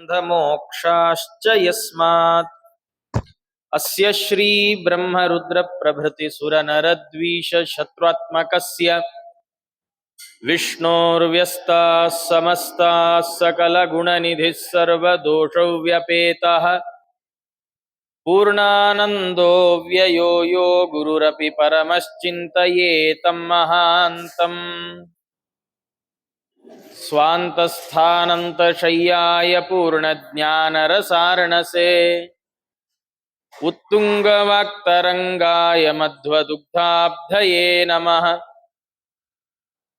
बन्धमोक्षाश्च यस्मात् अस्य श्री ब्रह्मरुद्र प्रभृति सुरनरद्वीष शत्रुत्मकस्य विष्णोर्व्यस्ताः समस्ताः सकलगुणनिधिः सर्वदोषव्यपेतः पूर्णानन्दो व्ययो यो गुरुरपि परमश्चिन्तयेतं महान्तम् स्वान्तस्थानन्तशय्याय पूर्णज्ञानरसार्णसे उत्तुङ्गवाक्तरङ्गाय मध्वदुग्धाब्धये नमः।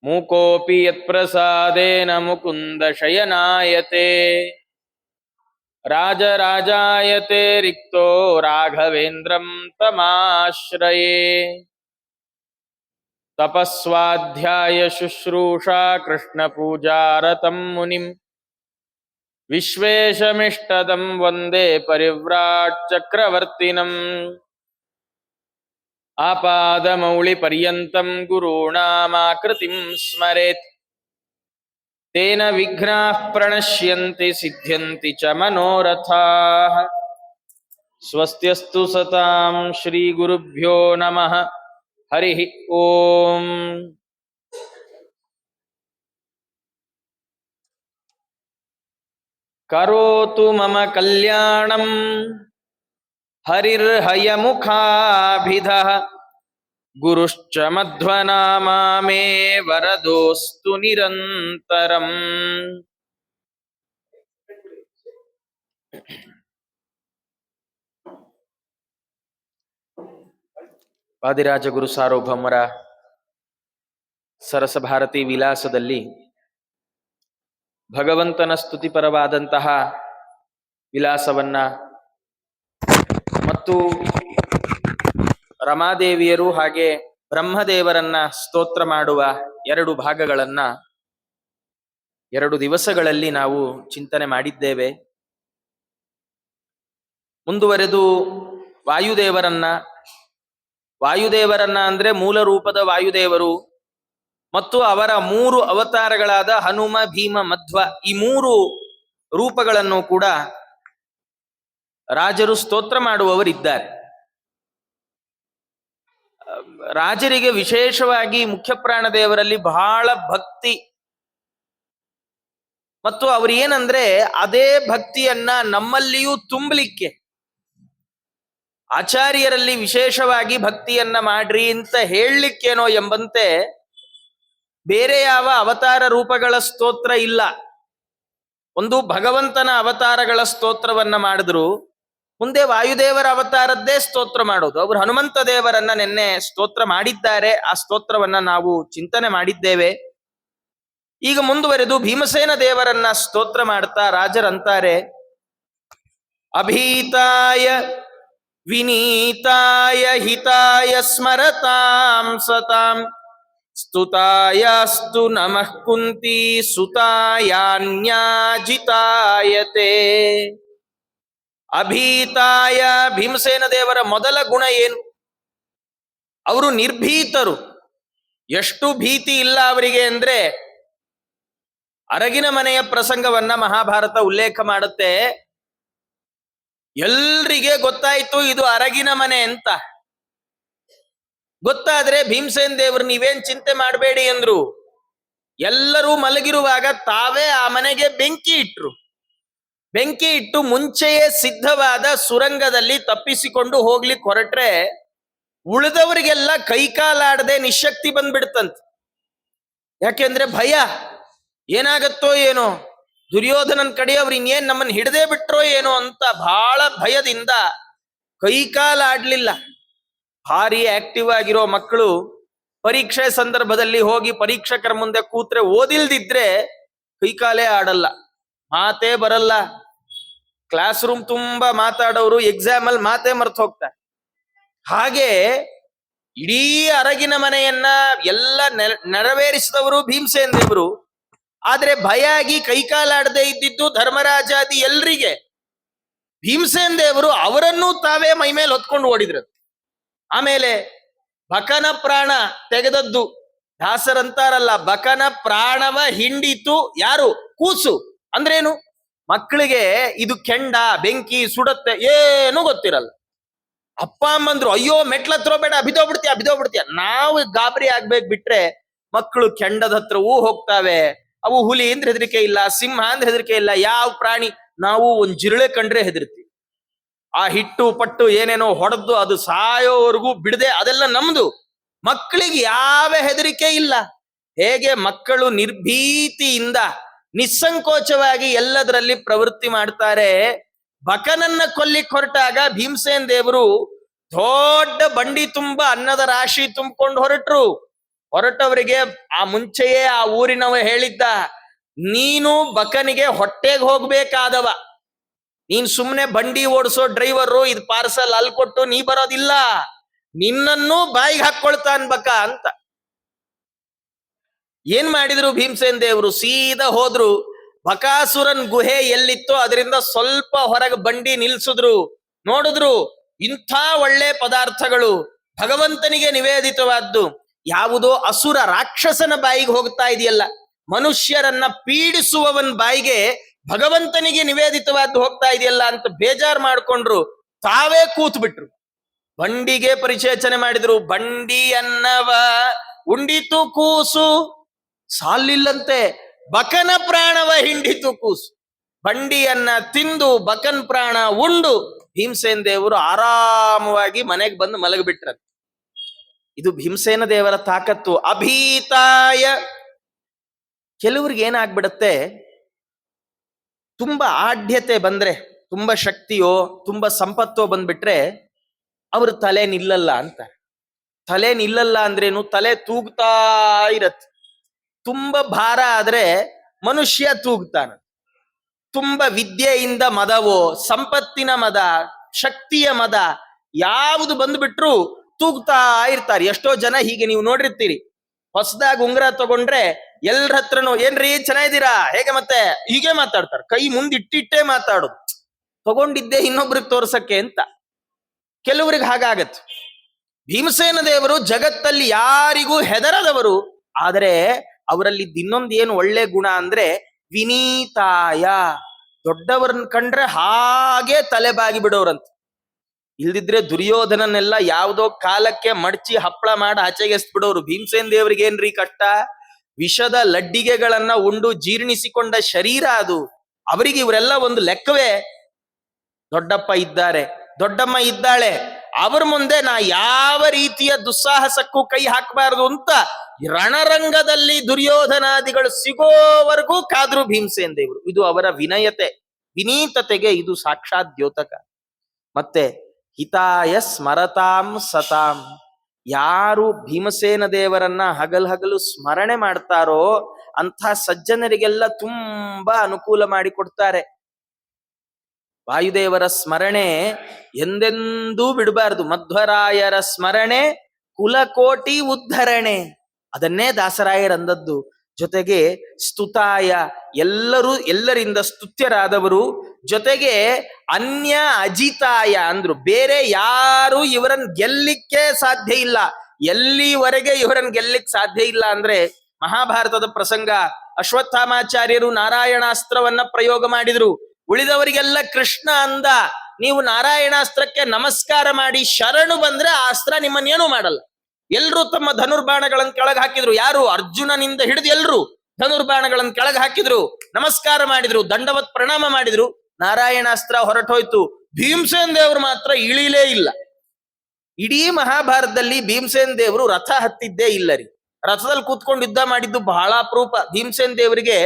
मूकोऽपि यत्प्रसादेन मुकुन्दशयनायते राजराजायते रिक्तो राघवेन्द्रं तमाश्रये। तपस्वाध्याय शुश्रूषा कृष्णपूजारतं मुनिम् विश्वेशमिष्टदं वन्दे परिव्राट् चक्रवर्तिनम्। आपादमौलिपर्यन्तं गुरूणामाकृतिं स्मरेत् तेन विघ्नाः प्रणश्यन्ति सिद्ध्यन्ति च मनोरथाः। स्वस्त्यस्तु सतां श्रीगुरुभ्यो नमः। हरिः ओम्। करोतु मम कल्याणं हरिर्हयमुखाभिधः गुरुश्च मध्वनामा मे वरदोऽस्तु निरन्तरम्। ವಾದಿರಾಜ ಗುರು ಸಾರ್ವಭೌಮರ ಸರಸಭಾರತಿ ವಿಲಾಸದಲ್ಲಿ ಭಗವಂತನ ಸ್ತುತಿಪರವಾದಂತಹ ವಿಲಾಸವನ್ನ ಮತ್ತು ರಮಾದೇವಿಯರು ಹಾಗೆ ಬ್ರಹ್ಮದೇವರನ್ನ ಸ್ತೋತ್ರ ಮಾಡುವ ಎರಡು ಭಾಗಗಳನ್ನ 2 ದಿವಸಗಳಲ್ಲಿ ನಾವು ಚಿಂತನೆ ಮಾಡಿದ್ದೇವೆ. ಮುಂದುವರೆದು ವಾಯುದೇವರನ್ನ ಅಂದ್ರೆ ಮೂಲ ರೂಪದ ವಾಯುದೇವರು ಮತ್ತು ಅವರ 3 ಅವತಾರಗಳಾದ ಹನುಮ, ಭೀಮ, ಮಧ್ವ, ಈ 3 ರೂಪಗಳನ್ನು ಕೂಡ ರಾಜರು ಸ್ತೋತ್ರ ಮಾಡುವವರಿದ್ದಾರೆ. ರಾಜರಿಗೆ ವಿಶೇಷವಾಗಿ ಮುಖ್ಯ ಪ್ರಾಣದೇವರಲ್ಲಿ ಬಹಳ ಭಕ್ತಿ ಮತ್ತು ಅವರೇನಂದ್ರೆ ಅದೇ ಭಕ್ತಿಯನ್ನ ನಮ್ಮಲ್ಲಿಯೂ ತುಂಬಲಿಕ್ಕೆ ಆಚಾರ್ಯರಲ್ಲಿ ವಿಶೇಷವಾಗಿ ಭಕ್ತಿಯನ್ನ ಮಾಡ್ರಿ ಅಂತ ಹೇಳಲಿಕ್ಕೇನೋ ಎಂಬಂತೆ ಬೇರೆ ಯಾವ ಅವತಾರ ರೂಪಗಳ ಸ್ತೋತ್ರ ಇಲ್ಲ. ಒಂದು ಭಗವಂತನ ಅವತಾರಗಳ ಸ್ತೋತ್ರವನ್ನ ಮಾಡಿದ್ರು, ಮುಂದೆ ವಾಯುದೇವರ ಅವತಾರದ್ದೇ ಸ್ತೋತ್ರ ಮಾಡೋದು. ಅವರು ಹನುಮಂತ ದೇವರನ್ನ ನಿನ್ನೆ ಸ್ತೋತ್ರ ಮಾಡಿದ್ದಾರೆ, ಆ ಸ್ತೋತ್ರವನ್ನ ನಾವು ಚಿಂತನೆ ಮಾಡಿದ್ದೇವೆ. ಈಗ ಮುಂದುವರೆದು ಭೀಮಸೇನ ದೇವರನ್ನ ಸ್ತೋತ್ರ ಮಾಡ್ತಾ ರಾಜರಂತಾರೆ, ಅಭೀತಾಯ ವಿನೀತಾಯ ಹಿತಾಯ ಸ್ಮರತಾಂ ಸತಾಂ ಸ್ತುತಾಯಾಸ್ತು ನಮಃ ಕುಂತಿ ಸುತಾಯಾನ್ಯಾಜಿತಾಯತೆ. ಅಭೀತಾಯ ಭೀಮಸೇನ ದೇವರ ಮೊದಲ ಗುಣ ಏನು? ಅವರು ನಿರ್ಭೀತರು. ಎಷ್ಟು ಭೀತಿ ಇಲ್ಲ ಅವರಿಗೆ ಅಂದ್ರೆ, ಅರಗಿನ ಮನೆಯ ಪ್ರಸಂಗವನ್ನ ಮಹಾಭಾರತ ಉಲ್ಲೇಖ ಮಾಡುತ್ತೆ. ಎಲ್ರಿಗೆ ಗೊತ್ತಾಯ್ತು ಇದು ಅರಗಿನ ಮನೆ ಅಂತ. ಗೊತ್ತಾದ್ರೆ ಭೀಮಸೇನ ದೇವರು ನೀವೇನ್ ಚಿಂತೆ ಮಾಡಬೇಡಿ ಅಂದ್ರು. ಎಲ್ಲರೂ ಮಲಗಿರುವಾಗ ತಾವೇ ಆ ಮನೆಗೆ ಬೆಂಕಿ ಇಟ್ಟು ಮುಂಚೆಯೇ ಸಿದ್ಧವಾದ ಸುರಂಗದಲ್ಲಿ ತಪ್ಪಿಸಿಕೊಂಡು ಹೋಗ್ಲಿಕ್ಕೆ ಹೊರಟ್ರೆ ಉಳಿದವರಿಗೆಲ್ಲ ಕೈಕಾಲಾಡದೆ ನಿಶಕ್ತಿ ಬಂದ್ಬಿಡ್ತಂತೆ. ಯಾಕೆಂದ್ರೆ ಭಯ, ಏನಾಗತ್ತೋ ಏನೋ, ದುರ್ಯೋಧನನ್ ಕಡೆಯವ್ರು ಇನ್ನೇನ್ ನಮ್ಮನ್ನು ಹಿಡದೇ ಬಿಟ್ರೋ ಏನೋ ಅಂತ ಬಹಳ ಭಯದಿಂದ ಕೈಕಾಲಾಡ್ಲಿಲ್ಲ. ಭಾರಿ ಆಕ್ಟಿವ್ ಆಗಿರೋ ಮಕ್ಕಳು ಪರೀಕ್ಷೆ ಸಂದರ್ಭದಲ್ಲಿ ಹೋಗಿ ಪರೀಕ್ಷಕರ ಮುಂದೆ ಕೂತ್ರೆ ಓದಿಲ್ದಿದ್ರೆ ಕೈಕಾಲೇ ಆಡಲ್ಲ, ಮಾತೇ ಬರಲ್ಲ. ಕ್ಲಾಸ್ ರೂಮ್ ತುಂಬಾ ಮಾತಾಡೋರು ಎಕ್ಸಾಮ್ ಅಲ್ಲಿ ಮಾತೇ ಮರ್ತು ಹೋಗ್ತಾರೆ. ಹಾಗೆ ಇಡೀ ಅರಗಿನ ಮನೆಯನ್ನ ಎಲ್ಲ ನೆರವೇರಿಸಿದವರು ಭೀಮಸೇನ ದೇವರು. ಆದ್ರೆ ಭಯ ಆಗಿ ಕೈಕಾಲಾಡದೆ ಇದ್ದಿದ್ದು ಧರ್ಮರಾಜಾದಿ ಎಲ್ರಿಗೆ. ಭೀಮಸೇನ ದೇವರು ಅವರನ್ನೂ ತಾವೇ ಮೈಮೇಲೆ ಹೊತ್ಕೊಂಡು ಓಡಿದ್ರು. ಆಮೇಲೆ ಬಕನ ಪ್ರಾಣ ತೆಗೆದದ್ದು, ದಾಸರಂತಾರಲ್ಲ, ಬಕನ ಪ್ರಾಣವ ಹಿಂಡಿತು ಯಾರು? ಕೂಸು. ಅಂದ್ರೇನು? ಮಕ್ಕಳಿಗೆ ಇದು ಕೆಂಡ ಬೆಂಕಿ ಸುಡತ್ತೆ ಏನು ಗೊತ್ತಿರಲ್ಲ. ಅಪ್ಪ ಅಮ್ಮಂದ್ರು ಅಯ್ಯೋ ಮೆಟ್ಲತ್ರ ಬೇಡ ಬಿದೋಗ್ಬಿಡ್ತೀಯ ನಾವು ಗಾಬರಿ ಆಗ್ಬೇಕು ಬಿಟ್ರೆ ಮಕ್ಕಳು ಕೆಂಡದ ಹತ್ರವೂ ಹೋಗ್ತಾವೆ. ಅವು ಹುಲಿ ಅಂದ್ರೆ ಹೆದರಿಕೆ ಇಲ್ಲ, ಸಿಂಹ ಅಂದ್ರೆ ಹೆದರಿಕೆ ಇಲ್ಲ, ಯಾವ ಪ್ರಾಣಿ. ನಾವು ಒಂದ್ ಜಿರಳೆ ಕಂಡ್ರೆ ಹೆದರ್ತೀವಿ. ಆ ಹಿಟ್ಟು ಪಟ್ಟು ಏನೇನೋ ಹೊಡೆದು ಅದು ಸಾಯೋವರೆಗೂ ಬಿಡದೆ ಅದೆಲ್ಲ ನಮ್ದು. ಮಕ್ಕಳಿಗೆ ಯಾವ ಹೆದರಿಕೆ ಇಲ್ಲ. ಹೇಗೆ ಮಕ್ಕಳು ನಿರ್ಭೀತಿಯಿಂದ ನಿಸ್ಸಂಕೋಚವಾಗಿ ಎಲ್ಲದರಲ್ಲಿ ಪ್ರವೃತ್ತಿ ಮಾಡ್ತಾರೆ. ಬಕನನ್ನ ಕೊಲ್ಲಿಕ್ ಹೊರಟಾಗ ಭೀಮಸೇನ್ ದೇವರು ದೊಡ್ಡ ಬಂಡಿ ತುಂಬಾ ಅನ್ನದ ರಾಶಿ ತುಂಬಿಕೊಂಡು ಹೊರಟವರಿಗೆ ಆ ಮುಂಚೆಯೇ ಆ ಊರಿನವ ಹೇಳಿದ್ದ, ನೀನು ಬಕನಿಗೆ ಹೊಟ್ಟೆಗೆ ಹೋಗ್ಬೇಕಾದವ, ನೀನ್ ಸುಮ್ನೆ ಬಂಡಿ ಓಡಿಸೋ ಡ್ರೈವರು, ಇದು ಪಾರ್ಸಲ್ ಅಲ್ಲಿ ಕೊಟ್ಟು ನೀ ಬರೋದಿಲ್ಲ, ನಿನ್ನನ್ನು ಬಾಯಿಗೆ ಹಾಕೊಳ್ತಾನ್ ಬಕ ಅಂತ. ಏನ್ ಮಾಡಿದ್ರು ಭೀಮಸೇನ್ ದೇವರು? ಸೀದಾ ಹೋದ್ರು, ಬಕಾಸುರನ್ ಗುಹೆ ಎಲ್ಲಿತ್ತೋ ಅದರಿಂದ ಸ್ವಲ್ಪ ಹೊರಗೆ ಬಂಡಿ ನಿಲ್ಸಿದ್ರು. ನೋಡಿದ್ರು ಇಂಥ ಒಳ್ಳೆ ಪದಾರ್ಥಗಳು ಭಗವಂತನಿಗೆ ನಿವೇದಿತವಾದ್ದು. ಯಾವುದೋ ಅಸುರ ರಾಕ್ಷಸನ ಬಾಯಿಗೆ ಹೋಗ್ತಾ ಇದೆಯಲ್ಲ, ಮನುಷ್ಯರನ್ನ ಪೀಡಿಸುವವನ್ ಬಾಯಿಗೆ ಭಗವಂತನಿಗೆ ನಿವೇದಿತವಾದ್ದು ಹೋಗ್ತಾ ಇದೆಯಲ್ಲ ಅಂತ ಬೇಜಾರ್ ಮಾಡ್ಕೊಂಡ್ರು. ತಾವೇ ಕೂತ್ ಬಿಟ್ರು. ಬಂಡಿಗೆ ಪರಿಚೇಚನೆ ಮಾಡಿದ್ರು. ಬಂಡಿ ಅನ್ನವ ಉಂಡಿತು ಕೂಸು, ಸಾಲಿಲ್ಲಂತೆ ಬಕನ ಪ್ರಾಣವ ಹಿಂಡಿತು ಕೂಸು. ಬಂಡಿಯನ್ನ ತಿಂದು ಬಕನ್ ಪ್ರಾಣ ಉಂಡು ಭೀಮಸೇನ ದೇವರು ಆರಾಮವಾಗಿ ಮನೆಗೆ ಬಂದು ಮಲಗಿಬಿಟ್ರ. ಇದು ಭೀಮಸೇನ ದೇವರ ತಾಕತ್ತು. ಅಭೀತಾಯ. ಕೆಲವ್ರಿಗೆ ಏನಾಗ್ಬಿಡತ್ತೆ, ತುಂಬಾ ಆಢ್ಯತೆ ಬಂದ್ರೆ, ತುಂಬಾ ಶಕ್ತಿಯೋ ತುಂಬಾ ಸಂಪತ್ತೋ ಬಂದ್ಬಿಟ್ರೆ ಅವ್ರ ತಲೆ ನಿಲ್ಲಲ್ಲ ಅಂತ. ತಲೆ ನಿಲ್ಲಲ್ಲ ಅಂದ್ರೇನು? ತಲೆ ತೂಗ್ತಾ ಇರತ್ತೆ. ತುಂಬಾ ಭಾರ ಆದ್ರೆ ಮನುಷ್ಯ ತೂಗ್ತಾನ. ತುಂಬಾ ವಿದ್ಯೆಯಿಂದ ಮದವೋ, ಸಂಪತ್ತಿನ ಮದ, ಶಕ್ತಿಯ ಮದ ಯಾವುದು ಬಂದ್ಬಿಟ್ರು ತೂಗ್ತಾ ಇರ್ತಾರೆ. ಎಷ್ಟೋ ಜನ ಹೀಗೆ ನೀವು ನೋಡಿರ್ತೀರಿ. ಹೊಸದಾಗಿ ಉಂಗುರ ತಗೊಂಡ್ರೆ ಎಲ್ರ ಹತ್ರನು ಏನ್ರಿ ಚೆನ್ನಾಗಿದ್ದೀರಾ, ಹೇಗೆ, ಮತ್ತೆ ಹೀಗೆ ಮಾತಾಡ್ತಾರೆ. ಕೈ ಮುಂದಿಟ್ಟಿಟ್ಟೇ ಮಾತಾಡೋದು, ತಗೊಂಡಿದ್ದೆ ಇನ್ನೊಬ್ರಿಗೆ ತೋರ್ಸಕ್ಕೆ ಅಂತ. ಕೆಲವ್ರಿಗೆ ಹಾಗಾಗತ್ತೆ. ಭೀಮಸೇನ ದೇವರು ಜಗತ್ತಲ್ಲಿ ಯಾರಿಗೂ ಹೆದರದವರು. ಆದರೆ ಅವರಲ್ಲಿ ಇನ್ನೊಂದು ಏನು ಒಳ್ಳೆ ಗುಣ ಅಂದ್ರೆ ವಿನೀತಾಯ. ದೊಡ್ಡವರನ್ನ ಕಂಡ್ರೆ ಹಾಗೆ ತಲೆಬಾಗಿ ಬಿಡೋರಂತ. ಇಲ್ದಿದ್ರೆ ದುರ್ಯೋಧನನ್ನೆಲ್ಲ ಯಾವುದೋ ಕಾಲಕ್ಕೆ ಮಡ್ಚಿ ಹಪ್ಪಳ ಮಾಡಿ ಆಚೆಗೆ ಎಸ್ಬಿಡೋರು. ಭೀಮಸೇನ ದೇವರಿಗೆ ಏನ್ರಿ ಕಷ್ಟ? ವಿಷದ ಲಡ್ಡಿಗೆಗಳನ್ನ ಉಂಡು ಜೀರ್ಣಿಸಿಕೊಂಡ ಶರೀರ ಅದು. ಅವರಿಗೆ ಇವರೆಲ್ಲ ಒಂದು ಲೆಕ್ಕವೇ. ದೊಡ್ಡಪ್ಪ ಇದ್ದಾರೆ, ದೊಡ್ಡಮ್ಮ ಇದ್ದಾಳೆ, ಅವ್ರ ಮುಂದೆ ನಾ ಯಾವ ರೀತಿಯ ದುಸ್ಸಾಹಸಕ್ಕೂ ಕೈ ಹಾಕಬಾರದು ಅಂತ ರಣರಂಗದಲ್ಲಿ ದುರ್ಯೋಧನಾದಿಗಳು ಸಿಗೋವರೆಗೂ ಕಾದ್ರು ಭೀಮಸೇನ ದೇವರು. ಇದು ಅವರ ವಿನಯತೆ, ವಿನೀತತೆಗೆ ಇದು ಸಾಕ್ಷಾತ್ ದ್ಯೋತಕ. ಮತ್ತೆ ಹಿತಾಯ ಸ್ಮರತಾಂ ಸತಾಂ. ಯಾರು ಭೀಮಸೇನ ದೇವರನ್ನ ಹಗಲು ಸ್ಮರಣೆ ಮಾಡ್ತಾರೋ ಅಂಥ ಸಜ್ಜನರಿಗೆಲ್ಲ ತುಂಬಾ ಅನುಕೂಲ ಮಾಡಿಕೊಡ್ತಾರೆ. ವಾಯುದೇವರ ಸ್ಮರಣೆ ಎಂದೆಂದೂ ಬಿಡಬಾರದು. ಮಧ್ವರಾಯರ ಸ್ಮರಣೆ ಕುಲಕೋಟಿ ಉದ್ಧರಣೆ, ಅದನ್ನೇ ದಾಸರಾಯರಂದದ್ದು. ಜೊತೆಗೆ ಸ್ತುತಾಯ, ಎಲ್ಲರಿಂದ ಸ್ತುತ್ಯರಾದವರು. ಜೊತೆಗೆ ಅನ್ಯ ಅಜಿತಾಯ ಅಂದ್ರು, ಬೇರೆ ಯಾರು ಇವರನ್ನ ಗೆಲ್ಲಿಕ್ಕೆ ಸಾಧ್ಯ ಇಲ್ಲ. ಎಲ್ಲಿವರೆಗೆ ಇವರನ್ನ ಗೆಲ್ಲಿಕ್ ಸಾಧ್ಯ ಇಲ್ಲ ಅಂದ್ರೆ, ಮಹಾಭಾರತದ ಪ್ರಸಂಗ, ಅಶ್ವತ್ಥಾಮಾಚಾರ್ಯರು ನಾರಾಯಣಾಸ್ತ್ರವನ್ನ ಪ್ರಯೋಗ ಮಾಡಿದ್ರು. ಉಳಿದವರಿಗೆಲ್ಲ ಕೃಷ್ಣ ಅಂದ, ನೀವು ನಾರಾಯಣಾಸ್ತ್ರಕ್ಕೆ ನಮಸ್ಕಾರ ಮಾಡಿ ಶರಣು ಬಂದ್ರೆ ಆ ಅಸ್ತ್ರ ನಿಮ್ಮನ್ನೇನು ಮಾಡಲ್ಲ. ಎಲ್ರು ತಮ್ಮ ಧನುರ್ಬಾಣಗಳನ್ನು ಕೆಳಗೆ ಹಾಕಿದ್ರು. ಯಾರು? ಅರ್ಜುನನಿಂದ ಹಿಡಿದು ಎಲ್ರು ಧನುರ್ಬಾಣಗಳನ್ನು ಕೆಳಗೆ ಹಾಕಿದ್ರು, ನಮಸ್ಕಾರ ಮಾಡಿದ್ರು, ದಂಡವತ್ ಪ್ರಣಾಮ ಮಾಡಿದ್ರು. ನಾರಾಯಣಾಸ್ತ್ರ ಹೊರಟೋಯ್ತು. ಭೀಮಸೇನ ದೇವರು ಮಾತ್ರ ಇಳಿಲೇ ಇಲ್ಲ. ಇಡೀ ಮಹಾಭಾರತದಲ್ಲಿ ಭೀಮಸೇನ ದೇವರು ರಥ ಹತ್ತಿದ್ದೇ ಇಲ್ಲ ರೀ. ರಥದಲ್ಲಿ ಕೂತ್ಕೊಂಡು ಯುದ್ಧ ಮಾಡಿದ್ದು ಬಹಳ ಅಪರೂಪ. ಭೀಮಸೇನ ದೇವರಿಗೆ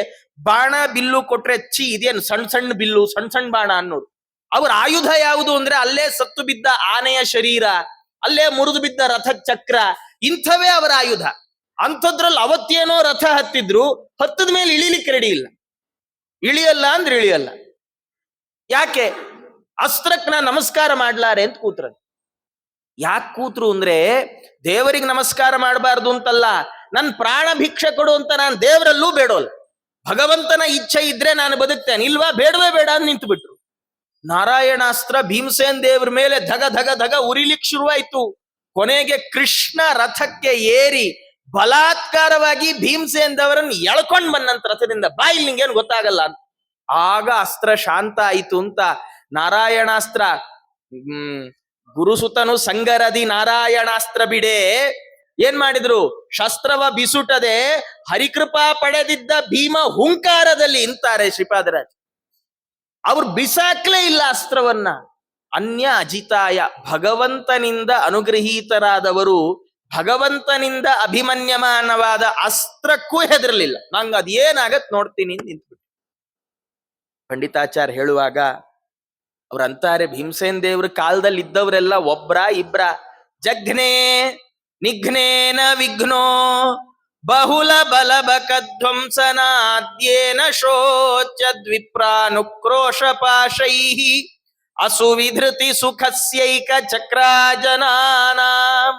ಬಾಣ ಬಿಲ್ಲು ಕೊಟ್ರೆ ಇದೇನು ಸಣ್ಣ ಸಣ್ಣ ಬಿಲ್ಲು, ಸಣ್ಣ ಸಣ್ಣ ಬಾಣ ಅನ್ನೋದು. ಅವ್ರ ಆಯುಧ ಯಾವುದು ಅಂದ್ರೆ ಅಲ್ಲೇ ಸತ್ತು ಬಿದ್ದ ಆನೆಯ ಶರೀರ, ಅಲ್ಲೇ ಮುರಿದು ಬಿದ್ದ ರಥ ಚಕ್ರ, ಇಂಥವೇ ಅವರ ಆಯುಧ. ಅಂಥದ್ರಲ್ಲಿ ಅವತ್ತೇನೋ ರಥ ಹತ್ತಿದ್ರು, ಹತ್ತದ ಮೇಲೆ ಇಳಿಲಿಕ್ಕೆ ರೆಡಿ ಇಲ್ಲ. ಇಳಿಯಲ್ಲ ಅಂದ್ರೆ ಇಳಿಯಲ್ಲ. ಯಾಕೆ? ಅಸ್ತ್ರಕ್ಕೆ ನಾ ನಮಸ್ಕಾರ ಮಾಡ್ಲಾರೆ ಅಂತ ಕೂತ್ರ. ಯಾಕೆ ಕೂತ್ರು ಅಂದ್ರೆ, ದೇವರಿಗೆ ನಮಸ್ಕಾರ ಮಾಡಬಾರ್ದು ಅಂತಲ್ಲ, ನನ್ ಪ್ರಾಣ ಭಿಕ್ಷೆ ಕೊಡು ಅಂತ ನಾನು ದೇವರಲ್ಲೂ ಬೇಡೋಲ್ಲ. ಭಗವಂತನ ಇಚ್ಛೆ ಇದ್ರೆ ನಾನು ಬದುಕ್ತೇನೆ, ಇಲ್ವಾ ಬೇಡವೇ ಬೇಡ ಅಂತ ನಿಂತು ಬಿಟ್ರು. ನಾರಾಯಣಾಸ್ತ್ರ ಭೀಮಸೇನ ದೇವ್ರ ಮೇಲೆ ಧಗ ಧಗ ಧಗ ಉರಿಲಿಕ್ಕೆ ಶುರುವಾಯ್ತು. ಕೊನೆಗೆ ಕೃಷ್ಣ ರಥಕ್ಕೆ ಏರಿ ಬಲಾತ್ಕಾರವಾಗಿ ಭೀಮಸೇನ ದೇವರನ್ನು ಎಳ್ಕೊಂಡ್ ಬಂದಂತ ರಥದಿಂದ, ಬಾಯಿಲ್ ನಿಂಗೇನು ಗೊತ್ತಾಗಲ್ಲ ಅಂತ. ಆಗ ಅಸ್ತ್ರ ಶಾಂತ ಆಯಿತು ಅಂತ ನಾರಾಯಣಾಸ್ತ್ರ. ಗುರುಸುತನು ಸಂಗರದಿ ನಾರಾಯಣಾಸ್ತ್ರ ಬಿಡೆ ಏನ್ ಮಾಡಿದ್ರು? ಶಸ್ತ್ರವ ಬಿಸುಟದೆ ಹರಿಕೃಪಾ ಪಡೆದಿದ್ದ ಭೀಮ ಹುಂಕಾರದಲ್ಲಿ ಇಂತಾರೆ ಶ್ರೀಪಾದರಾಜ್. ಅವ್ರು ಬಿಸಾಕ್ಲೇ ಇಲ್ಲ ಅಸ್ತ್ರವನ್ನ. ಅನ್ಯ ಅಜಿತಾಯ, ಭಗವಂತನಿಂದ ಅನುಗ್ರಹೀತರಾದವರು ಭಗವಂತನಿಂದ ಅಭಿಮನ್ಯಮಾನವಾದ ಅಸ್ತ್ರಕ್ಕೂ ಹೆದರಲಿಲ್ಲ. ನಂಗೆ ಅದೇನಾಗತ್ ನೋಡ್ತೀನಿ ನಿಂತ್ಬಿಟ್ಟು. ಪಂಡಿತಾಚಾರ್ಯ ಹೇಳುವಾಗ ಅವ್ರಂತಾರೆ, ಭೀಮಸೇನ್ ದೇವ್ರ ಕಾಲದಲ್ಲಿ ಇದ್ದವರೆಲ್ಲ ಒಬ್ರ ಇಬ್ರ? ಜಘ್ನೇ ನಿಘ್ನೇನ ವಿಘ್ನೋ ಬಹುಲ ಬಲಬಕಧ್ವಂಸನಾದ್ಯೇನ ಶೋಚ್ಯದ್ವಿಪ್ರಾನುಕ್ರೋಶ ಪಾಶೈಃ ಅಸುವಿಧೃತಿ ಸುಖಸ್ಯೈಕ ಚಕ್ರಾಜನಾನಾಂ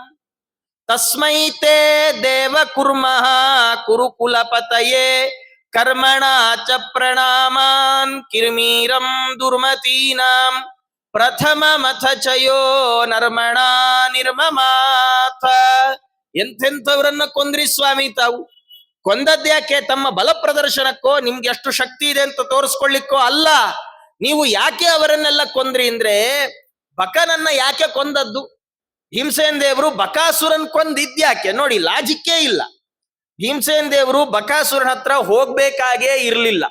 ತಸ್ಮೈ ತೇ ದೇವ ಕುರ್ಮಃ ಕುರುಕುಲಪತಯೇ ಕರ್ಮಣ ಚ ಪ್ರಣಾಮಾನ್ ಕಿರ್ಮೀರಂ ದುರ್ಮತೀನಾಂ ಪ್ರಥಮ ಮಥ ಚಯೋ ನರ್ಮಣ ನಿರ್ಮಮಾಥ. ಎಂಥೆಂಥವ್ರನ್ನ ಕೊಂದ್ರಿ ಸ್ವಾಮಿ ತಾವು? ಕೊಂದದ್ಯಾಕೆ? ತಮ್ಮ ಬಲ ಪ್ರದರ್ಶನಕ್ಕೋ, ನಿಮ್ಗೆ ಎಷ್ಟು ಶಕ್ತಿ ಇದೆ ಅಂತ ತೋರಿಸ್ಕೊಳ್ಳಿಕ್ಕೋ ಅಲ್ಲ. ನೀವು ಯಾಕೆ ಅವರನ್ನೆಲ್ಲ ಕೊಂದ್ರಿ ಅಂದ್ರೆ, ಬಕನನ್ನ ಯಾಕೆ ಕೊಂದದ್ದು? ಭೀಮಸೇನ್ ದೇವರು ಬಕಾಸುರನ್ ಕೊಂದಿದ್ಯಾಕೆ? ನೋಡಿ, ಲಾಜಿಕ್ಕೇ ಇಲ್ಲ. ಭೀಮಸೇನ್ ದೇವರು ಬಕಾಸುರನ ಹತ್ರ ಹೋಗ್ಬೇಕಾಗೇ ಇರ್ಲಿಲ್ಲ.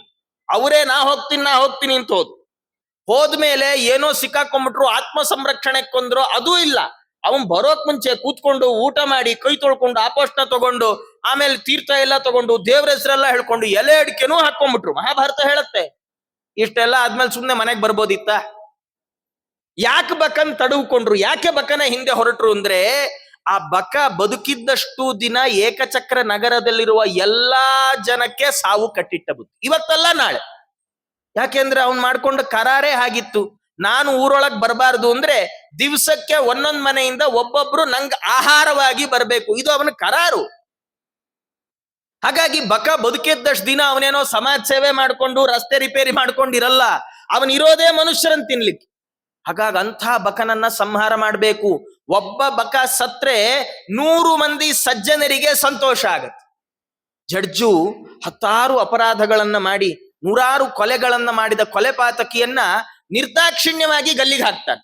ಅವರೇ ನಾ ಹೋಗ್ತೀನಿ ಅಂತ ಹೋದ್ಮೇಲೆ ಏನೋ ಸಿಕ್ಕಾಕೊಂಡ್ಬಿಟ್ರು, ಆತ್ಮ ಸಂರಕ್ಷಣೆ ಕೊಂದ್ರು, ಅದೂ ಇಲ್ಲ. ಅವನ್ ಬರೋಕ್ ಮುಂಚೆ ಕೂತ್ಕೊಂಡು ಊಟ ಮಾಡಿ ಕೈ ತೊಳ್ಕೊಂಡು ಆಪೋಷಣ ತಗೊಂಡು ಆಮೇಲೆ ತೀರ್ಥ ಎಲ್ಲ ತಗೊಂಡು ದೇವ್ರ ಹೆಸರೆಲ್ಲ ಹೇಳ್ಕೊಂಡು ಎಲೆ ಅಡಿಕೆನೂ ಹಾಕೊಂಡ್ಬಿಟ್ರು. ಮಹಾಭಾರತ ಹೇಳುತ್ತೆ. ಇಷ್ಟೆಲ್ಲ ಆದ್ಮೇಲೆ ಸುಮ್ನೆ ಮನೆಗ್ ಬರ್ಬೋದಿತ್ತ? ಯಾಕೆ ಬಕನ್ ತಡವ್ಕೊಂಡ್ರು? ಯಾಕೆ ಬಕನ ಹಿಂದೆ ಹೊರಟ್ರು ಅಂದ್ರೆ, ಆ ಬಕ ಬದುಕಿದ್ದಷ್ಟು ದಿನ ಏಕಚಕ್ರ ನಗರದಲ್ಲಿರುವ ಎಲ್ಲಾ ಜನಕ್ಕೆ ಸಾವು ಕಟ್ಟಿಟ್ಟ ಬುದ್ಧಿ. ಇವತ್ತಲ್ಲ ನಾಳೆ. ಯಾಕೆಂದ್ರೆ ಅವ್ನ್ ಮಾಡ್ಕೊಂಡ ಕರಾರೇ ಆಗಿತ್ತು. ನಾನು ಊರೊಳಗ್ ಬರಬಾರ್ದು ಅಂದ್ರೆ ದಿವ್ಸಕ್ಕೆ ಒಂದೊಂದ್ ಮನೆಯಿಂದ ಒಬ್ಬೊಬ್ರು ನಂಗ್ ಆಹಾರವಾಗಿ ಬರ್ಬೇಕು, ಇದು ಅವನ ಕರಾರು. ಹಾಗಾಗಿ ಬಕ ಬದುಕಿದ್ದಷ್ಟು ದಿನ ಅವನೇನೋ ಸಮಾಜ ಸೇವೆ ಮಾಡ್ಕೊಂಡು ರಸ್ತೆ ರಿಪೇರಿ ಮಾಡ್ಕೊಂಡಿರಲ್ಲ. ಅವನಿರೋದೇ ಮನುಷ್ಯರನ್ ತಿನ್ಲಿಕ್ಕೆ. ಹಾಗಾಗಿ ಅಂಥ ಬಕನನ್ನ ಸಂಹಾರ ಮಾಡ್ಬೇಕು. ಒಬ್ಬ ಬಕ ಸತ್ರೆ 100 ಮಂದಿ ಸಜ್ಜನರಿಗೆ ಸಂತೋಷ ಆಗತ್ತೆ. ಜಡ್ಜು 10 ಅಪರಾಧಗಳನ್ನ ಮಾಡಿ 100 ಕೊಲೆಗಳನ್ನ ಮಾಡಿದ ಕೊಲೆಪಾತಕಿಯನ್ನ ನಿರ್ದಾಕ್ಷಿಣ್ಯವಾಗಿ ಗಲ್ಲಿಗೆ ಹಾಕ್ತಾನೆ.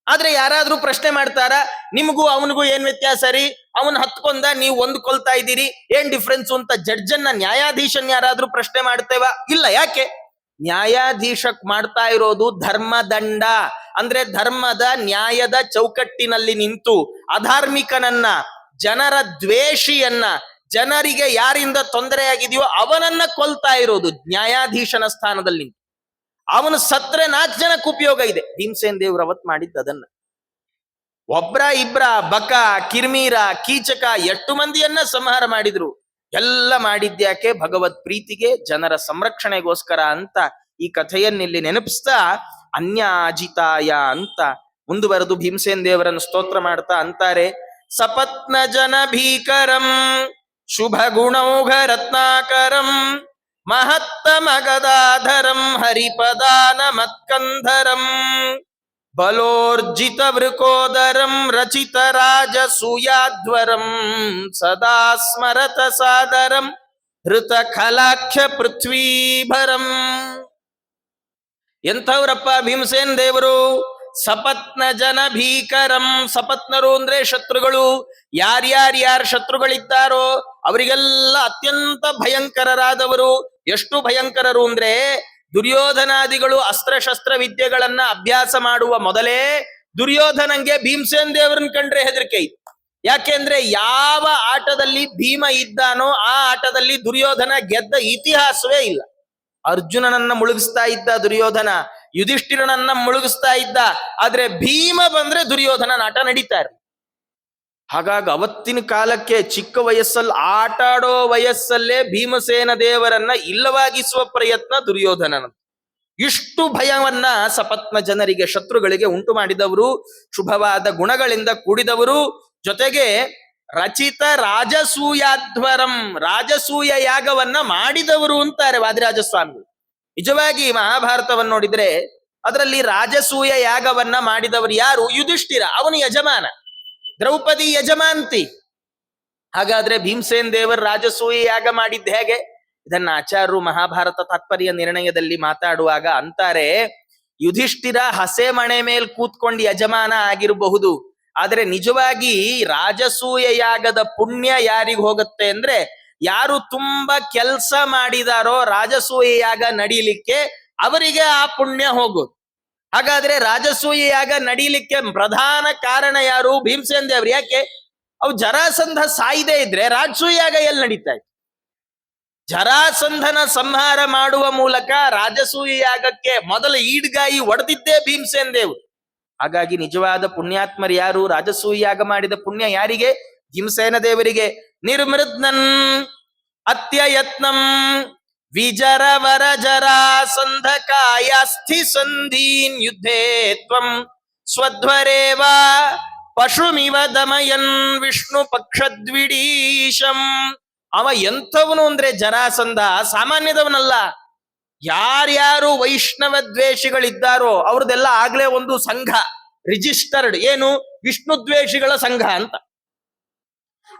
ಆದ್ರೆ ಯಾರಾದ್ರೂ ಪ್ರಶ್ನೆ ಮಾಡ್ತಾರ, ನಿಮಗೂ ಅವನಿಗೂ ಏನ್ ವ್ಯತ್ಯಾಸ ರೀ? ಅವನ್ ಹತ್ಕೊಂಡ, ನೀವು 1 ಕೊಲ್ತಾ ಇದ್ದೀರಿ, ಏನ್ ಡಿಫ್ರೆನ್ಸ್ ಅಂತ ಜಡ್ಜನ್ನ, ನ್ಯಾಯಾಧೀಶನ್ ಯಾರಾದ್ರೂ ಪ್ರಶ್ನೆ ಮಾಡ್ತೇವ? ಇಲ್ಲ. ಯಾಕೆ? ನ್ಯಾಯಾಧೀಶಕ್ ಮಾಡ್ತಾ ಇರೋದು ಧರ್ಮದಂಡ, ಅಂದ್ರೆ ಧರ್ಮದ ನ್ಯಾಯದ ಚೌಕಟ್ಟಿನಲ್ಲಿ ನಿಂತು ಅಧಾರ್ಮಿಕನನ್ನ, ಜನರ ದ್ವೇಷಿಯನ್ನ, ಜನರಿಗೆ ಯಾರಿಂದ ತೊಂದರೆ ಆಗಿದೆಯೋ ಅವನನ್ನ ಕೊಲ್ತಾ ಇರೋದು ನ್ಯಾಯಾಧೀಶನ ಸ್ಥಾನದಲ್ಲಿ. ಅವನು ಸತ್ರೆ 4 ಜನಕ್ಕೆ ಉಪಯೋಗ ಇದೆ. ಭೀಮಸೇನ್ ದೇವ್ರು ಅವತ್ ಮಾಡಿದ್ದ ಅದನ್ನ. ಒಬ್ರ ಇಬ್ರ ಬಕ, ಕಿರ್ಮೀರ, ಕೀಚಕ ಎಷ್ಟು ಮಂದಿಯನ್ನ ಸಂಹಾರ ಮಾಡಿದ್ರು. ಎಲ್ಲ ಮಾಡಿದ್ಯಾಕೆ? ಭಗವತ್ ಪ್ರೀತಿಗೆ, ಜನರ ಸಂರಕ್ಷಣೆಗೋಸ್ಕರ ಅಂತ ಈ ಕಥೆಯನ್ನಿಲ್ಲಿ ನೆನಪಿಸ್ತಾ ಅನ್ಯಾಜಿತಾಯ ಅಂತ ಮುಂದುವರೆದು ಭೀಮಸೇನ್ ದೇವರನ್ನು ಸ್ತೋತ್ರ ಮಾಡ್ತಾ ಅಂತಾರೆ, ಸಪತ್ನ ಜನ ಭೀಕರಂ ಶುಭ ಗುಣೌಘ ರತ್ನಾಕರಂ ಮಹತ್ತಮ ಗದಾಧರಂ ಹರಿಪದಾನ ಮತ್ಕಂಧರಂ ಬಲೋರ್ಜಿತ ವೃಕೋದರಂ ರಚಿತ ರಾಜಸೂಯಾಧ್ವರಂ ಸದಾ ಸ್ಮರತ ಸಾದರಂ ಹೃತ ಖಲಾಖ್ಯ ಪೃಥ್ವೀಭರಂ. ಎಂಥವ್ರಪ್ಪ ಭೀಮಸೇನ್ ದೇವರು? ಸಪತ್ನ ಜನ ಭೀಕರಂ. ಸಪತ್ನರು ಅಂದ್ರೆ ಶತ್ರುಗಳು. ಯಾರ್ಯಾರು ಶತ್ರುಗಳಿದ್ದಾರೋ ಅವರಿಗೆಲ್ಲ ಅತ್ಯಂತ ಭಯಂಕರರಾದವರು. ಎಷ್ಟು ಭಯಂಕರರು ಅಂದ್ರೆ, ದುರ್ಯೋಧನಾದಿಗಳು ಅಸ್ತ್ರಶಸ್ತ್ರ ವಿದ್ಯೆಗಳನ್ನ ಅಭ್ಯಾಸ ಮಾಡುವ ಮೊದಲೇ ದುರ್ಯೋಧನಂಗೆ ಭೀಮಸೇನ್ ದೇವರನ್ನ ಕಂಡ್ರೆ ಹೆದರಿಕೆ ಇತ್ತು. ಯಾಕೆಂದ್ರೆ ಯಾವ ಆಟದಲ್ಲಿ ಭೀಮ ಇದ್ದಾನೋ ಆ ಆಟದಲ್ಲಿ ದುರ್ಯೋಧನ ಗೆದ್ದ ಇತಿಹಾಸವೇ ಇಲ್ಲ. ಅರ್ಜುನನನ್ನ ಮುಳುಗಿಸ್ತಾ ಇದ್ದ ದುರ್ಯೋಧನ, ಯುಧಿಷ್ಠಿರನನ್ನ ಮುಳುಗಿಸ್ತಾ ಇದ್ದ. ಆದ್ರೆ ಭೀಮ ಬಂದ್ರೆ ದುರ್ಯೋಧನನ ಆಟ ನಡೀತಾ ಇರಲಿಲ್ಲ. ಹಾಗಾಗಿ ಅವತ್ತಿನ ಕಾಲಕ್ಕೆ ಚಿಕ್ಕ ವಯಸ್ಸಲ್ಲಿ ಆಟ ಆಡೋ ವಯಸ್ಸಲ್ಲೇ ಭೀಮಸೇನ ದೇವರನ್ನ ಇಲ್ಲವಾಗಿಸುವ ಪ್ರಯತ್ನ ದುರ್ಯೋಧನನ. ಇಷ್ಟು ಭಯವನ್ನ ಸಪತ್ನ ಜನರಿಗೆ, ಶತ್ರುಗಳಿಗೆ ಉಂಟು ಮಾಡಿದವರು, ಶುಭವಾದ ಗುಣಗಳಿಂದ ಕೂಡಿದವರು, ಜೊತೆಗೆ ರಚಿತ ರಾಜಸೂಯಾಧ್ವರಂ, ರಾಜಸೂಯ ಯಾಗವನ್ನ ಮಾಡಿದವರು ಅಂತಾರೆ ವಾದಿರಾಜಸ್ವಾಮಿಗಳು. ನಿಜವಾಗಿ ಮಹಾಭಾರತವನ್ನು ನೋಡಿದ್ರೆ ಅದರಲ್ಲಿ ರಾಜಸೂಯ ಯಾಗವನ್ನ ಮಾಡಿದವರು ಯಾರು? ಯುಧಿಷ್ಠಿರ, ಅವನು ಯಜಮಾನ, ದ್ರೌಪದಿ ಯಜಮಾಂತಿ. ಹಾಗಾದ್ರೆ ಭೀಮಸೇನ್ ದೇವರು ರಾಜಸೂಯ ಯಾಗ ಮಾಡಿದ್ದ ಹೇಗೆ? ಇದನ್ನ ಆಚಾರ್ಯರು ಮಹಾಭಾರತ ತಾತ್ಪರ್ಯ ನಿರ್ಣಯದಲ್ಲಿ ಮಾತಾಡುವಾಗ ಅಂತಾರೆ, ಯುಧಿಷ್ಠಿರ ಹಸೆ ಮಣೆ ಮೇಲ್ ಕೂತ್ಕೊಂಡು ಯಜಮಾನ ಆಗಿರಬಹುದು, ಆದ್ರೆ ನಿಜವಾಗಿ ರಾಜಸೂಯ ಯಾಗದ ಪುಣ್ಯ ಯಾರಿಗ್ ಹೋಗುತ್ತೆ ಅಂದ್ರೆ, ಯಾರು ತುಂಬಾ ಕೆಲಸ ಮಾಡಿದಾರೋ ರಾಜಸೂಯ ಯಾಗ ನಡೀಲಿಕ್ಕೆ ಅವರಿಗೆ ಆ ಪುಣ್ಯ ಹೋಗೋದು. ಹಾಗಾದ್ರೆ ರಾಜಸೂಯ ಯಾಗ ನಡೀಲಿಕ್ಕೆ ಪ್ರಧಾನ ಕಾರಣ ಯಾರು? ಭೀಮಸೇನ ದೇವ್ರು. ಯಾಕೆ? ಅವು ಜರಾಸಂಧ ಸಾಯ್ದೇ ಇದ್ರೆ ರಾಜಸೂಯ ಯಾಗ ಎಲ್ಲಿ ನಡೀತಾ ಇತ್ತು? ಜರಾಸಂಧನ ಸಂಹಾರ ಮಾಡುವ ಮೂಲಕ ರಾಜಸೂಯ ಯಾಗಕ್ಕೆ ಮೊದಲ ಈಡ್ಗಾಯಿ ಒಡೆದಿದ್ದೇ ಭೀಮಸೇನ ದೇವ್ರು. ಹಾಗಾಗಿ ನಿಜವಾದ ಪುಣ್ಯಾತ್ಮರು ಯಾರು? ರಾಜಸೂಯ ಯಾಗ ಮಾಡಿದ ಪುಣ್ಯ ಯಾರಿಗೆ? ಭೀಮಸೇನ ದೇವರಿಗೆ. ನಿರ್ಮೃದ್ನನ್ ಅತ್ಯಯತ್ನಂ ವಿಜರವರ ಜರಾಸಂಧ ಕಾಯಾಸ್ಥಿ ಸಂಧೀನ್ ಯುದ್ಧೇ ತ್ವಂ ಸ್ವಧ್ವರೇವ ಪಶುಮಿವ ದಮಯನ್ ವಿಷ್ಣು ಪಕ್ಷದ್ವಿಡೀಶಂ. ಅವ ಎಂಥವನು ಅಂದ್ರೆ ಜರಾಸಂಧ ಸಾಮಾನ್ಯದವನಲ್ಲ. ಯಾರ್ಯಾರು ವೈಷ್ಣವ ದ್ವೇಷಿಗಳಿದ್ದಾರೋ ಅವ್ರದ್ದೆಲ್ಲ ಆಗ್ಲೇ ಒಂದು ಸಂಘ ರಿಜಿಸ್ಟರ್ಡ್. ಏನು? ವಿಷ್ಣು ದ್ವೇಷಿಗಳ ಸಂಘ ಅಂತ.